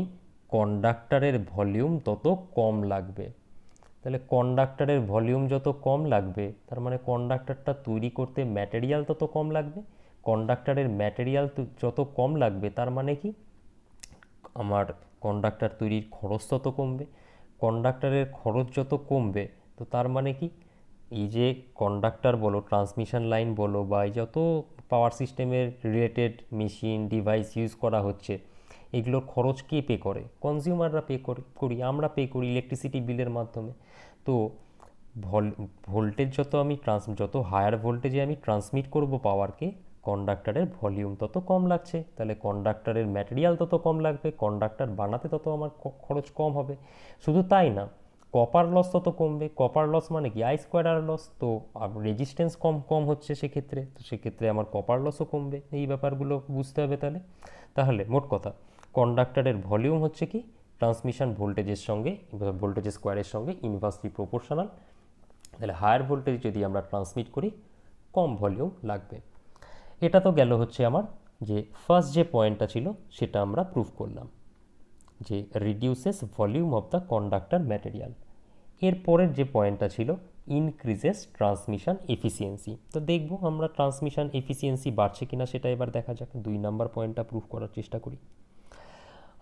কন্ডাক্টরের ভলিউম তত কম লাগবে। তাহলে কন্ডাক্টরের ভলিউম যত কম লাগবে তার মানে কন্ডাক্টরটা তৈরি করতে ম্যাটেরিয়াল তত কম লাগবে। কন্ডাক্টরের ম্যাটেরিয়াল যত কম লাগবে তার মানে কি, আমার কন্ডাক্টর তৈরির খরচ তত কমবে। কন্ডাক্টরের খরচ যত কমবে তো তার মানে কি, এই যে কন্ডাক্টর বলো, ট্রান্সমিশন লাইন বলো, বা এই যত পাওয়ার সিস্টেমের রিলেটেড মেশিন ডিভাইস ইউজ করা হচ্ছে, এগুলোর খরচ কে পে করে? কনজিউমাররা পে করি, আমরা পে করি ইলেকট্রিসিটি বিলের মাধ্যমে। তো ভোল্টেজ যত হায়ার ভোল্টেজে আমি ট্রান্সমিট করব পাওয়ারকে, কন্ডাক্টরের ভলিউম তত কম লাগছে, তাহলে কন্ডাক্টরের ম্যাটেরিয়াল তত কম লাগবে, কন্ডাক্টর বানাতে তত আমার খরচ কম হবে। শুধু তাই না, কপার লস তত কমবে। কপার লস মানে কি, আই স্কোয়ার আর লস, তো রেজিস্ট্যান্স কম কম হচ্ছে সেক্ষেত্রে, তো সেক্ষেত্রে আমার কপার লসও কমবে। এই ব্যাপারগুলো বুঝতে হবে তাহলে। তাহলে মোট কথা, কন্ডাক্টরের ভলিউম হচ্ছে কি, ট্রান্সমিশন ভোল্টেজের সঙ্গে, ভোল্টেজের স্কোয়ারের সঙ্গে ইনভার্সলি প্রপোর্শনাল। তাহলে হায়ার ভোল্টেজ যদি আমরা ট্রান্সমিট করি কম ভলিউম লাগবে। এটা তো গেল হচ্ছে আমার যে ফার্স্ট যে পয়েন্টটা ছিল সেটা আমরা প্রুভ করলাম, যে reduces volume of the conductor material. এর পরের যে পয়েন্টটা ছিল ইনক্রিজেস ট্রান্সমিশন এফিসিয়েন্সি। তো দেখবো আমরা ট্রান্সমিশন এফিসিয়েন্সি বাড়ছে কিনা সেটা এবার দেখা যাক। 2 নম্বর পয়েন্টটা প্রুভ করার চেষ্টা করি।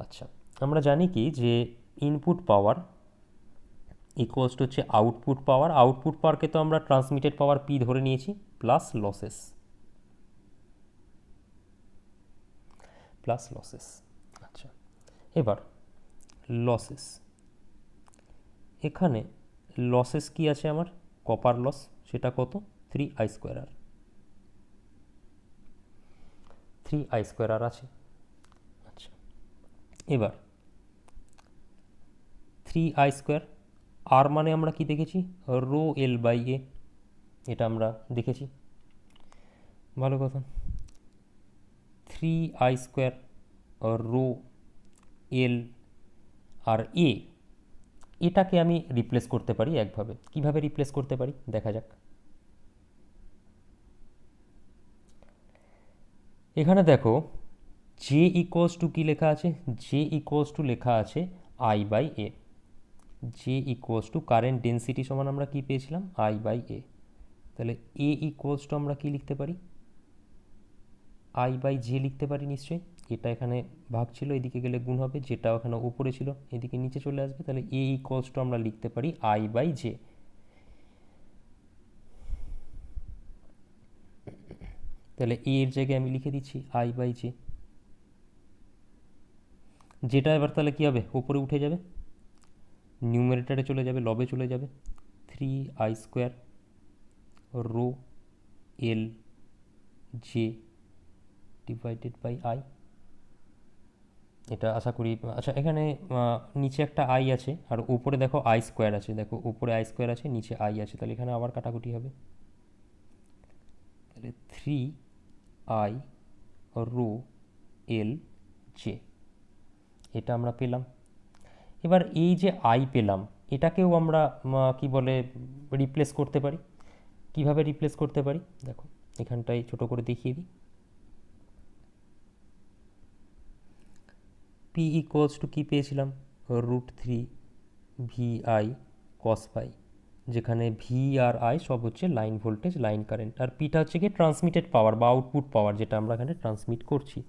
আচ্ছা, আমরা জানি কি যে ইনপুট পাওয়ার ইকুয়ালস টু হচ্ছে আউটপুট পাওয়ার। আউটপুট পাওয়ারকে তো আমরা ট্রান্সমিটেড পাওয়ার পি ধরে নিয়েছি, প্লাস লসেস, আচ্ছা, এবার লসেস, এখানে লসেস কি আছে আমার, কপার লস, সেটা কত, 3I²R, 3I²R আছে। আচ্ছা, এবার 3I², আর মানে আমরা কি দেখেছি, রো L/A, এটা আমরা দেখেছি, ভালো কথা। 3I² রো এল আর এ, এটাকে আমি রিপ্লেস করতে পারি একভাবে। কিভাবে রিপ্লেস করতে পারি দেখা যাক। এখানে দেখো জে ইকুয়ালস টু কী লেখা আছে, জে ইকুয়ালস টু লেখা আছে I/A। J equals to current density সমান আমরা কি পেয়েছিলাম, I/A। তাহলে এ ইকুয়ালস টু আমরা কি লিখতে পারি, I/J লিখতে পারি নিশ্চয়ই। এটা এখানে ভাগ ছিল, এদিকে গেলে গুণ হবে, যেটা ওখানে উপরে ছিল এদিকে নিচে চলে আসবে, তাহলে এ ইকুয়ালস টু আমরা লিখতে পারি I/J। তাহলে এ এর জায়গায় আমি লিখে দিচ্ছি I/J, যেটা এবার তাহলে কী হবে, উপরে উঠে যাবে, নিউমারেটারে চলে যাবে, লবে চলে যাবে, 3I² rho L J divided by I. এটা আশা করি, আচ্ছা এখানে নিচে একটা আই আছে আর উপরে দেখো I² আছে, দেখো উপরে I² আছে নিচে আই আছে, তাহলে এখানে আবার কাটাকুটি হবে, তাহলে 3I রো এল জে, এটা আমরা পেলাম। এবার এই যে আই পেলাম এটাকেও আমরা কি বলে রিপ্লেস করতে পারি। কিভাবে রিপ্লেস করতে পারি দেখো, এখানটায় ছোট করে দেখিয়ে দিই। পি ইকুয়ালস টু কী পেয়েছিলাম, √3 VI cos phi, যেখানে ভি আর আই সব হচ্ছে লাইন ভোল্টেজ, লাইন কারেন্ট, আর পিটা হচ্ছে কি ট্রান্সমিটেড পাওয়ার বা আউটপুট পাওয়ার, যেটা আমরা এখানে ট্রান্সমিট করছি।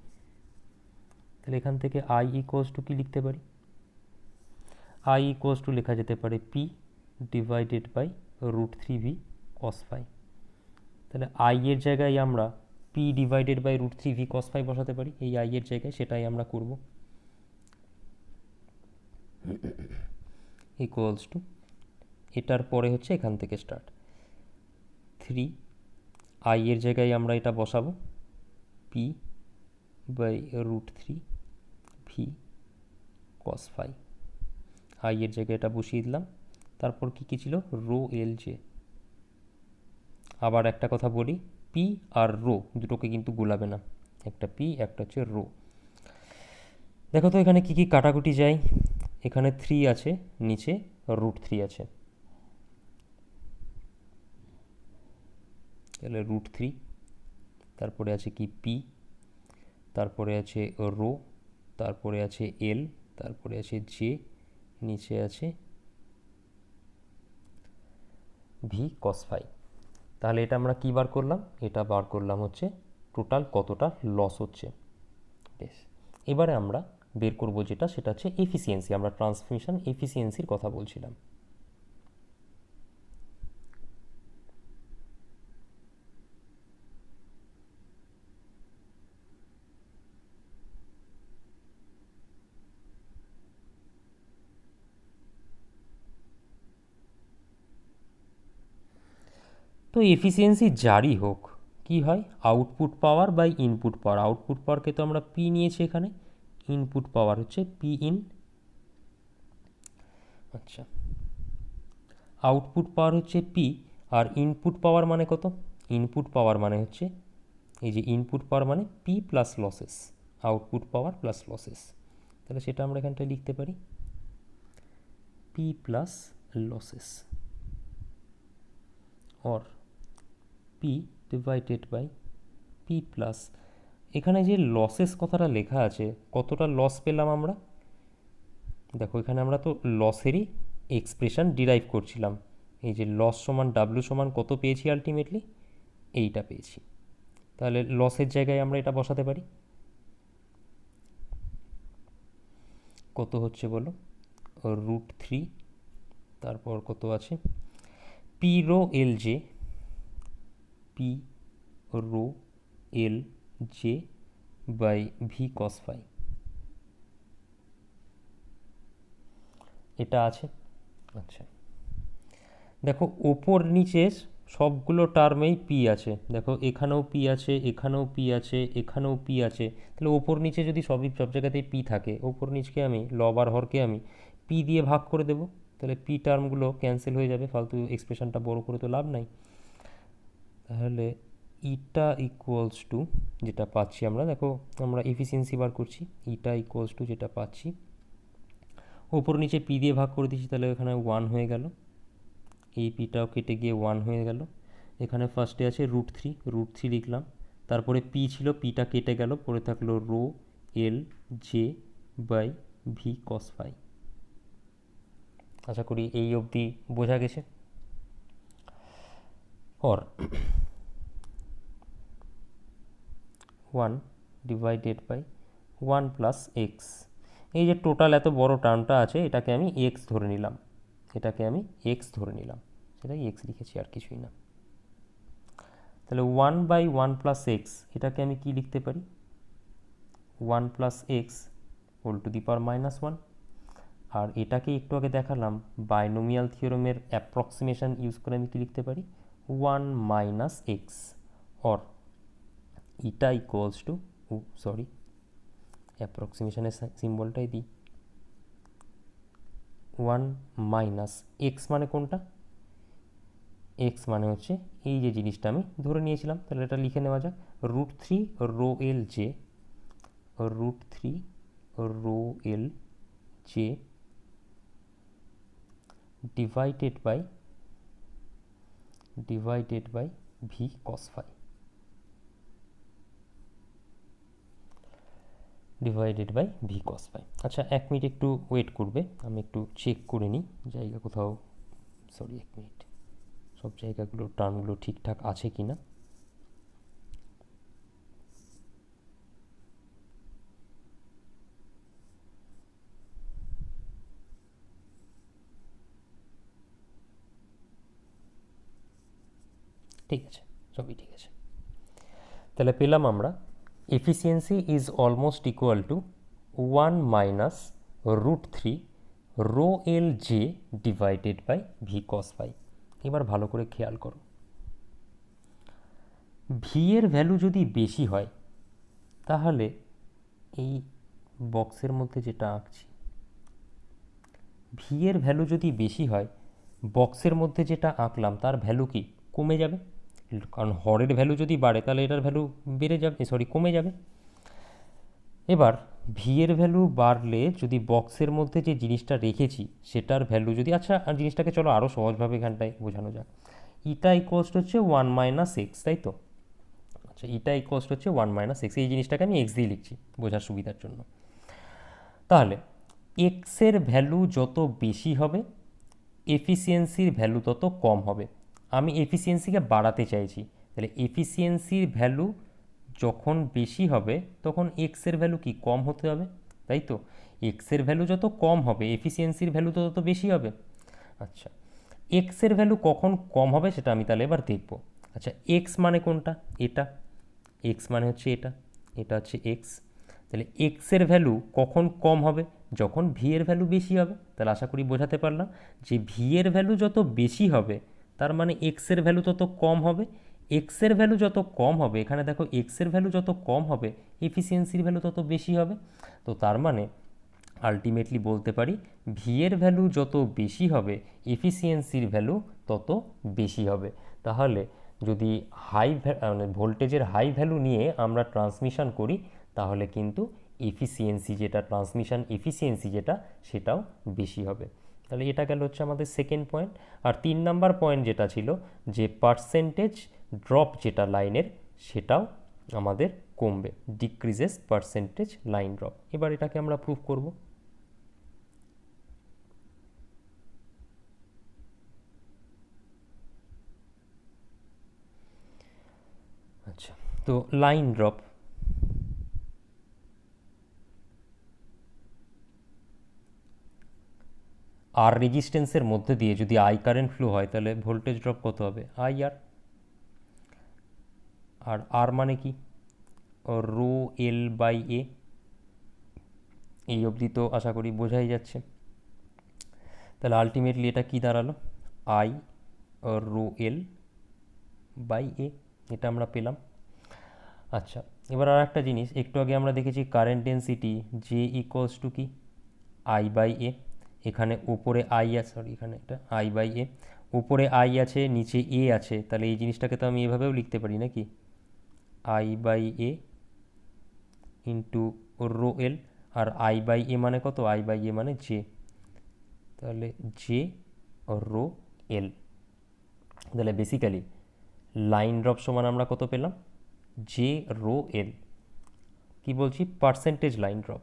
তাহলে এখান থেকে আই ইকুয়ালস টু কী লিখতে পারি? আই ইকুয়ালস টু লেখা যেতে পারে P divided by √3v cos phi। তাহলে আই এর জায়গায় আমরা P divided by √3v cos phi বসাতে পারি এই আই এর জায়গায়, সেটাই আমরা করব। ইকুয়ালস টু এটার পরে হচ্ছে এখান থেকে স্টার্ট 3 আই এর জায়গায় আমরা এটা বসাবো P by √3v cos phi। I এর জায়গায় এটা বসিয়ে দিলাম। তারপর কি কি ছিল? Rho L J. আবার একটা কথা বলি, পি আর রো দুটোকে কিন্তু গোলাবে না, একটা পি একটা হচ্ছে রো। দেখো তো এখানে কি কি কাটাকুটি যায়। এখানে 3 আছে, নিচে √3 আছে, তাহলে √3, তারপরে আছে কি পি, তারপরে আছে রো, তারপরে আছে এল, তারপরে আছে জে, নিচে আছে ভি cos phi। তাহলে এটা আমরা কি বার করলাম? এটা বার করলাম হচ্ছে টোটাল কতটা লস হচ্ছে। বেশ, এবারে আমরা বের করব যেটা, সেটা হচ্ছে এফিসিয়েন্সি। আমরা ট্রান্সমিশন এফিসিয়েন্সির কথা বলছিলাম। তো এফিসিয়েন্সি যারই হোক, কি হয়? Output power by input power. Output পাওয়ারকে তো আমরা পি নিয়েছি এখানে, ইনপুট পাওয়ার হচ্ছে পি ইন। আচ্ছা, আউটপুট পাওয়ার হচ্ছে পি, আর ইনপুট পাওয়ার মানে কত? ইনপুট পাওয়ার মানে হচ্ছে এই যে ইনপুট পাওয়ার মানে P plus losses, output power plus losses. তাহলে সেটা আমরা এখানটায় লিখতে পারি P plus losses or P divided by P plus, এখানে যে লসেস কথাটা লেখা আছে, কতটা লস পেলাম আমরা? দেখো এখানে আমরা তো লসেরই এক্সপ্রেশন ডিরাইভ করছিলাম। এই যে লস সমান ডাব্লিউ সমান কত পেয়েছি আলটিমেটলি? এইটা পেয়েছি। তাহলে লসের জায়গায় আমরা এটা বসাতে পারি। কত হচ্ছে বলো? √3, তারপর কত আছে P rho L J, P rho L J by V cos phi। এটা আছে। আচ্ছা, দেখো ওপর নিচে সবগুলো টার্মেই পি আছে। দেখো এখানেও পি আছে, এখানেও পি আছে, এখানেও পি আছে। তাহলে ওপর নিচে যদি সব জায়গাতেই পি থাকে, ওপর নিচকে আমি লব আর হরকে আমি পি দিয়ে ভাগ করে দেবো। তাহলে পি টার্মগুলো ক্যান্সেল হয়ে যাবে, ফালতু এক্সপ্রেশনটা বড় করে তো লাভ নাই। তাহলে ইটা ইকুয়ালস টু যেটা পাচ্ছি আমরা, দেখো আমরা এফিসিয়েন্সি বার করছি, ইটা ইকুয়ালস টু যেটা পাচ্ছি, ওপর নিচে পি দিয়ে ভাগ করে দিচ্ছি, তাহলে এখানে 1 হয়ে গেল, এই পিটাও কেটে গিয়ে 1 হয়ে গেল। এখানে ফার্স্টে আছে √3 লিখলাম, তারপরে পি ছিল, পিটা কেটে গেল, পড়ে থাকলো rho L J by V cos phi। আশা করি এই অবধি বোঝা গেছে। Or 1 divided by 1 plus X, এই যে টোটাল এত বড় টার্মটা আছে, এটাকে আমি এক্স ধরে নিলাম, এটাকে আমি এক্স ধরে নিলাম, সেটাই এক্স লিখেছি, আর কিছুই না। তাহলে 1 বাই 1 প্লাস এক্স, এটাকে আমি কি লিখতে পারি? 1 plus x whole to the power -1। আর এটাকে একটু আগে দেখালাম বাইনোমিয়াল থিওরেমের অ্যাপ্রক্সিমেশন ইউজ করে আমি কি লিখতে পারি? 1 minus x, or eta equals to, sorry অ্যাপ্রক্সিমেশনের সিম্বলটাই দিই, 1 মাইনাস এক্স মানে কোনটা? এক্স মানে হচ্ছে এই যে জিনিসটা আমি ধরে নিয়েছিলাম। তাহলে এটা লিখে নেওয়া যাক, √3 rho L J, √3 rho L J divided by V cos phi, divided by V cos phi। আচ্ছা, 1 মিনিট একটু ওয়েট করবে, আমি একটু চেক করে নিই জায়গা কোথাও, সরি 1 মিনিট, সব জায়গাগুলো টার্মগুলো ঠিকঠাক আছে কি না। ঠিক আছে, সবই ঠিক আছে। তাহলে পেলাম আমরা efficiency is almost equal to 1 - √3 rho L J divided by V cos phi. এবার ভালো করে খেয়াল করো, ভি এর ভ্যালু যদি বেশি হয় তাহলে এই বক্সের মধ্যে যেটা আঁকছি, ভি এর ভ্যালু যদি বেশি হয় বক্সের মধ্যে যেটা আঁকলাম তার ভ্যালু কি কমে যাবে, কারণ হরের ভ্যালু যদি বাড়ে তাহলে এটার ভ্যালু বেড়ে যাবে, সরি কমে যাবে। এবার ভি এর ভ্যালু বাড়লে যদি বক্সের মধ্যে যে জিনিসটা রেখেছি সেটার ভ্যালু যদি, আচ্ছা আর জিনিসটাকে চলো আরও সহজভাবে এখানটায় বোঝানো যাক, ইটা ইকুয়ালস হচ্ছে 1 - x, তাই তো? আচ্ছা, ইটা ইকুয়ালস হচ্ছে 1 - x, এই জিনিসটাকে আমি এক্স দিয়ে লিখছি বোঝার সুবিধার জন্য। তাহলে এক্সের ভ্যালু যত বেশি হবে এফিসিয়েন্সির ভ্যালু তত কম হবে। আমি এফিসিয়েন্সিকে বাড়াতে চাইছি, তাহলে এফিসিয়েন্সির ভ্যালু যখন বেশি হবে তখন এক্সের ভ্যালু কি কম হতে হবে, তাই তো? এক্সের ভ্যালু যত কম হবে এফিসিয়েন্সির ভ্যালু তত বেশি হবে। আচ্ছা, এক্সের ভ্যালু কখন কম হবে সেটা আমি তাহলে এবার দেখব। আচ্ছা, এক্স মানে কোনটা? এটা এক্স মানে হচ্ছে এটা, এটা হচ্ছে এক্স। তাহলে এক্সের ভ্যালু কখন কম হবে? যখন ভি এর ভ্যালু বেশি হবে। তাহলে আশা করি বোঝাতে পারলাম যে ভি এর ভ্যালু যত বেশি হবে তার মানে এক্সের ভ্যালু তত কম হবে। এক্সের ভ্যালু যত কম হবে, এখানে দেখো এক্সের ভ্যালু যত কম হবে এফিসিয়েন্সির ভ্যালু তত বেশি হবে। তো তার মানে আলটিমেটলি বলতে পারি ভি এর ভ্যালু যত বেশি হবে এফিসিয়েন্সির ভ্যালু তত বেশি হবে। তাহলে যদি মানে ভোল্টেজের হাই ভ্যালু নিয়ে আমরা ট্রান্সমিশন করি তাহলে কিন্তু এফিসিয়েন্সি যেটা, ট্রান্সমিশন এফিসিয়েন্সি যেটা, সেটাও বেশি হবে। তাহলে এটা গেল হচ্ছে আমাদের সেকেন্ড পয়েন্ট। আর 3 নাম্বার পয়েন্ট যেটা ছিল যে পার্সেন্টেজ ড্রপ যেটা লাইনের সেটাও আমাদের কমবে, ডিক্রিজেস পার্সেন্টেজ লাইন ড্রপ। এবার এটাকে আমরা প্রুভ করব। আচ্ছা, তো লাইন ড্রপ, আর রেজিস্ট্যান্সের মধ্যে দিয়ে যদি আই কারেন্ট ফ্লো হয় তাহলে ভোল্টেজ ড্রপ কত হবে? আই আর। আর আর মানে কি? রো এল বাই এ। এই অবধি তো আশা করি বোঝাই যাচ্ছে। তাহলে আলটিমেটলি এটা কি দাঁড়ালো? I rho L by A, এটা আমরা পেলাম। আচ্ছা, এবার আর একটা জিনিস, একটু আগে আমরা দেখেছি current density J equals to কি? আই বাই এ। এখানে উপরে আই আছে, সরি এখানে এটা আই বাই এ, উপরে আই আছে নিচে এ আছে, তাহলে এই জিনিসটাকে তো আমি এভাবেও লিখতে পারি নাকি? I by A into rho L. আর আই বাই এ মানে কত? আই বাই এ মানে জে, তাহলে জে রো এল। তাহলে বেসিক্যালি লাইন ড্রপ সমান আমরা কত পেলাম? J rho L. কি বলছি? Percentage line drop.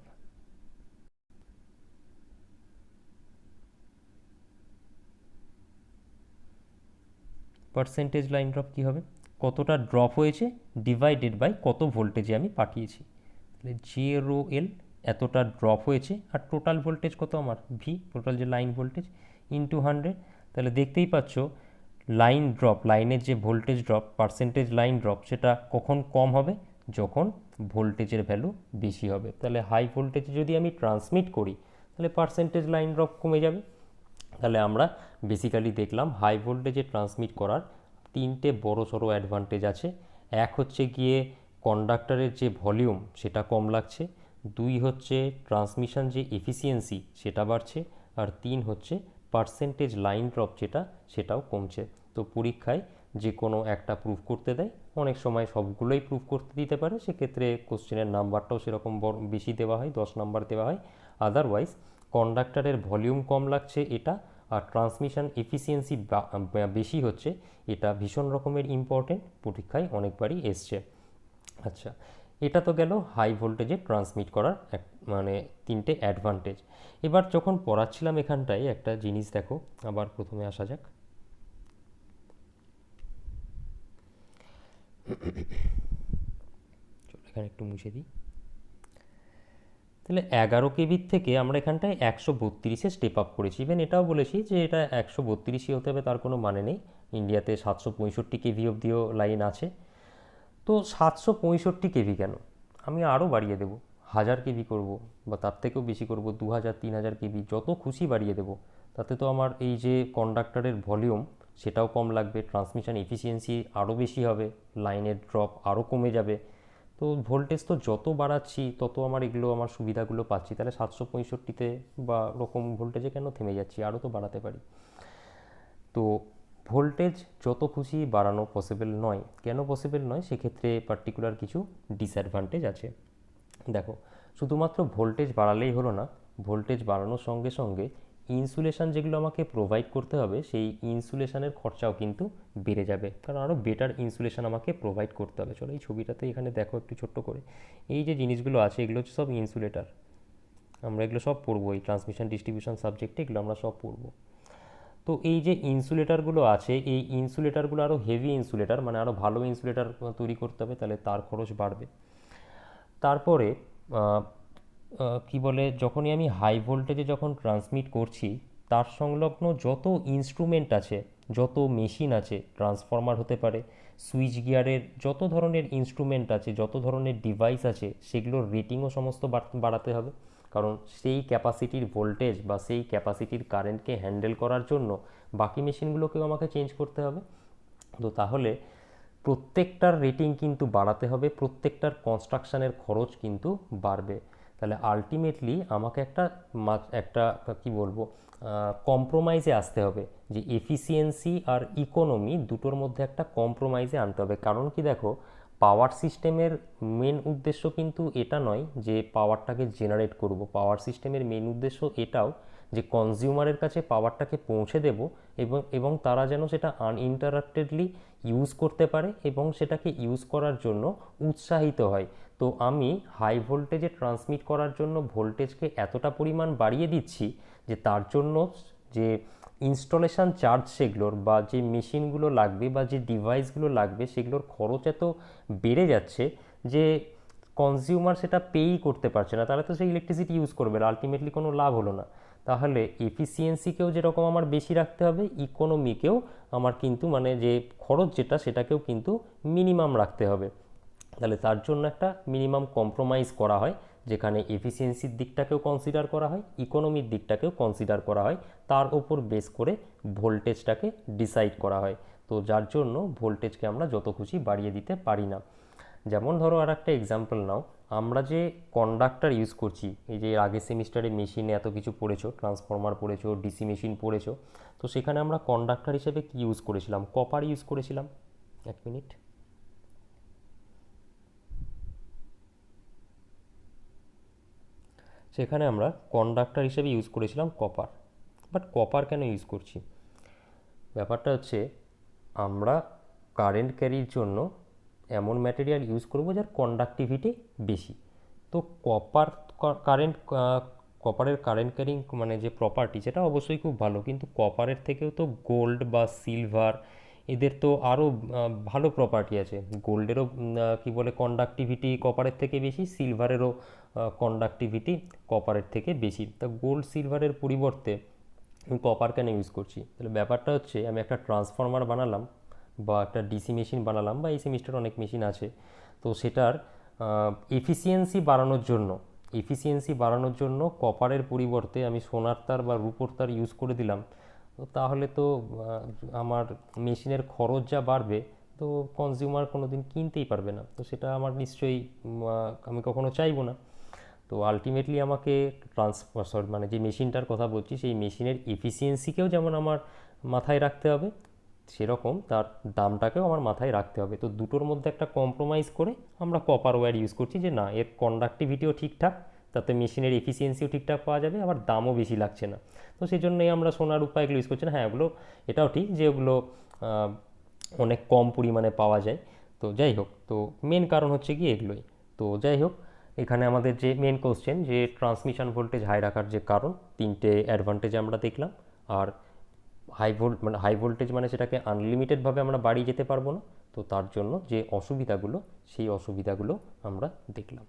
Percentage line drop কী হবে? কতটা ড্রপ হয়েছে ডিভাইডেড বাই কত ভোল্টেজে আমি পাঠিয়েছি। তাহলে জে রো এল এতটা ড্রপ হয়েছে, আর টোটাল ভোল্টেজ কত আমার? ভি, টোটাল যে লাইন ভোল্টেজ, ইন্টু 100। তাহলে দেখতেই পাচ্ছ লাইন ড্রপ, লাইনের যে voltage drop, percentage line drop, সেটা কখন কম হবে? যখন ভোল্টেজের ভ্যালু বেশি হবে। তাহলে হাই ভোল্টেজে যদি আমি ট্রান্সমিট করি তাহলে পার্সেন্টেজ লাইন ড্রপ কমে যাবে। তাহলে আমরা বেসিক্যালি দেখলাম হাই ভোল্টেজে ট্রান্সমিট করার তিনটে বড় সড়ো অ্যাডভান্টেজ আছে। এক হচ্ছে গিয়ে কন্ডাক্টরের যে ভলিউম সেটা কম লাগছে, দুই হচ্ছে ট্রান্সমিশন যে এফিসিয়েন্সি সেটা বাড়ছে, আর তিন হচ্ছে পার্সেন্টেজ লাইন ড্রপ যেটা সেটাও কমছে। তো পরীক্ষায় যে কোনো একটা প্রুফ করতে দেয়, অনেক সময় সবগুলোই প্রুফ করতে দিতে পারে, সেক্ষেত্রে কোশ্চেনের নাম্বারটাও সেরকম বেশি দেওয়া হয়, 10 নাম্বার দেওয়া হয়। আদারওয়াইজ কন্ডাক্টরের ভলিউম কম লাগছে এটা, আর ট্রান্সমিশন এফিসিয়েন্সি বেশি হচ্ছে, এটা ভীষণ রকমের ইম্পর্টেন্ট, পরীক্ষায় অনেকবারই এসছে। আচ্ছা, এটা তো গেল হাই ভোল্টেজে ট্রান্সমিট করার মানে তিনটে অ্যাডভান্টেজ। এবার যখন পড়াচ্ছিলাম এখানটায় একটা জিনিস দেখো, আবার প্রথমে আসা যাক। চলো এখানে একটু মুছে দিই। তাহলে 11 কেবির থেকে আমরা এখানটায় 132-এ স্টেপ আপ করেছি। ইভেন এটাও বলেছি যে এটা 132ই হতে হবে তার কোনো মানে নেই, ইন্ডিয়াতে 765 কেভি অবধিও লাইন আছে। তো 765 কেভি কেন, আমি আরও বাড়িয়ে দেবো, 1000 কেভি করব, বা তার থেকেও বেশি করব, 2000 3000 কেভি, যত খুশি বাড়িয়ে দেবো। তাতে তো আমার এই যে কন্ডাক্টরের ভলিউম সেটাও কম লাগবে, ট্রান্সমিশন এফিসিয়েন্সি আরও বেশি হবে, লাইনের ড্রপ আরও কমে যাবে। তো ভোল্টেজ তো যত বাড়াচ্ছি তত আমার এগুলো আমার সুবিধাগুলো পাচ্ছি। তাহলে 765-তে বা ওরকম ভোল্টেজে কেন থেমে যাচ্ছি, আরও তো বাড়াতে পারি। তো ভোল্টেজ যত খুশি বাড়ানো পসিবল নয়। কেন পসিবল নয়, সেক্ষেত্রে পার্টিকুলার কিছু ডিসঅ্যাডভান্টেজ আছে। দেখো, শুধুমাত্র ভোল্টেজ বাড়ালেই হলো না, ভোল্টেজ বাড়ানোর সঙ্গে সঙ্গে ইনসুলেশন যেগুলো আমাকে প্রোভাইড করতে হবে, সেই ইনসুলেশনের খরচাও কিন্তু বেড়ে যাবে, কারণ আরও বেটার ইনসুলেশন আমাকে প্রোভাইড করতে হবে। চলো এই ছবিটাতে এখানে দেখো একটু ছোট্ট করে, এই যে জিনিসগুলো আছে এগুলো হচ্ছে সব ইনসুলেটার। আমরা এগুলো সব পড়বো, এই ট্রান্সমিশন ডিস্ট্রিবিউশন সাবজেক্টে এগুলো আমরা সব পড়বো। তো এই যে ইনসুলেটারগুলো আছে, এই ইনসুলেটারগুলো আরও হেভি ইনসুলেটার, মানে আরও ভালো ইনসুলেটার তৈরি করতে হবে, তাহলে তার খরচ বাড়বে। তারপরে কি বলে, যখনই আমি হাই ভোল্টেজে যখন ট্রান্সমিট করছি, তার সংলগ্ন যত ইনস্ট্রুমেন্ট আছে, যত মেশিন আছে, ট্রান্সফর্মার হতে পারে, সুইচ গিয়ারের যত ধরনের ইনস্ট্রুমেন্ট আছে, যত ধরনের ডিভাইস আছে, সেগুলোর রেটিংও সমস্ত বাড়াতে হবে। কারণ সেই ক্যাপাসিটির ভোল্টেজ বা সেই ক্যাপাসিটির কারেন্টকে হ্যান্ডেল করার জন্য বাকি মেশিনগুলোকেও আমাকে চেঞ্জ করতে হবে। তো তাহলে প্রত্যেকটার রেটিং কিন্তু বাড়াতে হবে, প্রত্যেকটার কনস্ট্রাকশানের খরচ কিন্তু বাড়বে। তাহলে আলটিমেটলি আমাকে একটা কি বলবো, কম্প্রোমাইজে আসতে হবে, যে এফিসিয়েন্সি আর ইকোনমি দুটোর মধ্যে একটা কম্প্রোমাইজে আনতে হবে। কারণ কি দেখো, পাওয়ার সিস্টেমের মেন উদ্দেশ্য কিন্তু এটা নয় যে পাওয়ারটাকে জেনারেট করব, পাওয়ার সিস্টেমের মেন উদ্দেশ্য এটাও যে কনজিউমারের কাছে পাওয়ারটাকে পৌঁছে দেব, এবং তারা যেন সেটা আনইন্টারাপ্টেডলি ইউজ করতে পারে এবং সেটাকে ইউজ করার জন্য উৎসাহিত হয়। তো আমি হাই ভোল্টেজে ট্রান্সমিট করার জন্য ভোল্টেজকে এতটা পরিমাণ বাড়িয়ে দিচ্ছি যে তার জন্য যে ইনস্টলেশন চার্জ সেগুলোর, বা যে মেশিনগুলো লাগবে বা যে ডিভাইসগুলো লাগবে, সেগুলোর খরচ এত বেড়ে যাচ্ছে যে কনজিউমার সেটা পেই করতে পারছে না। তাহলে তো সেই ইলেকট্রিসিটি ইউজ করবে, আলটিমেটলি কোনো লাভ হলো না। তাহলে এফিসিয়েন্সিকেও যেরকম আমার বেশি রাখতে হবে, ইকোনমিকেও আমার কিন্তু মানে যে খরচ যেটা সেটাকেও কিন্তু মিনিমাম রাখতে হবে। তাহলে তার জন্য একটা মিনিমাম কম্প্রোমাইজ করা হয়, যেখানে এফিসিয়েন্সির দিকটাকেও কনসিডার করা হয়, ইকোনমির দিকটাকেও কনসিডার করা হয়, তার ওপর বেস করে ভোল্টেজটাকে ডিসাইড করা হয়। তো যার জন্য ভোল্টেজকে আমরা যত খুশি বাড়িয়ে দিতে পারি না। যেমন ধরো আর একটা এক্সাম্পল নাও, আমরা যে কন্ডাক্টর ইউজ করছি, এই যে আগের সেমিস্টারে মেশিনে এত কিছু পড়েছো, ট্রান্সফর্মার পড়েছো, ডিসি মেশিন পড়েছো, তো সেখানে আমরা কন্ডাক্টর হিসেবে কি ইউজ করেছিলাম, কপার ইউজ করেছিলাম। এক মিনিট, সেখানে আমরা কন্ডাক্টর হিসেবে ইউজ করেছিলাম কপার। বাট কপার কেন ইউজ করছি, ব্যাপারটা হচ্ছে আমরা কারেন্ট ক্যারির জন্য এমন ম্যাটেরিয়াল ইউজ করব যার কন্ডাক্টিভিটি বেশি। তো কপার কারেন্ট কপারের কারেন্ট ক্যারিং মানে যে প্রপার্টি, সেটা অবশ্যই খুব ভালো, কিন্তু কপারের থেকেও তো গোল্ড বা সিলভার, এদের তো আরও ভালো প্রপার্টি আছে। গোল্ডেরও কি বলে কন্ডাক্টিভিটি কপারের থেকে বেশি, সিলভারেরও কন্ডাক্টিভিটি কপারের থেকে বেশি। তা গোল্ড সিলভারের পরিবর্তে আমি কপার কেন ইউজ করছি, তাহলে ব্যাপারটা হচ্ছে আমি একটা ট্রান্সফর্মার বানালাম বা একটা ডিসি মেশিন বানালাম, বা এই সেমিস্টার অনেক মেশিন আছে, তো সেটার এফিসিয়েন্সি বাড়ানোর জন্য কপারের পরিবর্তে আমি সোনার তার বা রূপোর তার ইউজ করে দিলাম। তো তাহলে তো আমার মেশিনের খরচ যা বাড়বে, তো কনজিউমার কোনো দিন কিনতেই পারবে না, তো সেটা আমার নিশ্চয়ই আমি কখনো চাইবো না। তো আলটিমেটলি আমাকে ট্রান্সফার মানে যে মেশিনটার কথা বলছি, সেই মেশিনের এফিসিয়েন্সিকেও যেমন আমার মাথায় রাখতে হবে, সেরকম তার দামটাকেও আমার মাথায় রাখতে হবে। তো দুটোর মধ্যে একটা কম্প্রোমাইজ করে আমরা কপার ওয়্যার ইউজ করছি, যে না এর কন্ডাক্টিভিটিও ঠিকঠাক, তাতে মেশিনের এফিসিয়েন্সিও ঠিকঠাক পাওয়া যাবে, আবার দামও বেশি লাগছে না। তো সেই জন্যই আমরা সোনার রূপা এগুলো ইউজ করছি না। হ্যাঁ, ওগুলো এটাও ঠিক যে ওগুলো অনেক কম পরিমাণে পাওয়া যায়। তো যাই হোক, তো মেন কারণ হচ্ছে কি এগুলোই। তো যাই হোক, এখানে আমাদের যে মেন কোশ্চেন, যে ট্রান্সমিশন ভোল্টেজ হাই রাখার যে কারণ, তিনটে অ্যাডভান্টেজ আমরা দেখলাম। আর হাই ভোল্টেজ মানে সেটাকে আনলিমিটেডভাবে আমরা বাড়িয়ে যেতে পারবো না, তো তার জন্য যে অসুবিধাগুলো, সেই অসুবিধাগুলো আমরা দেখলাম।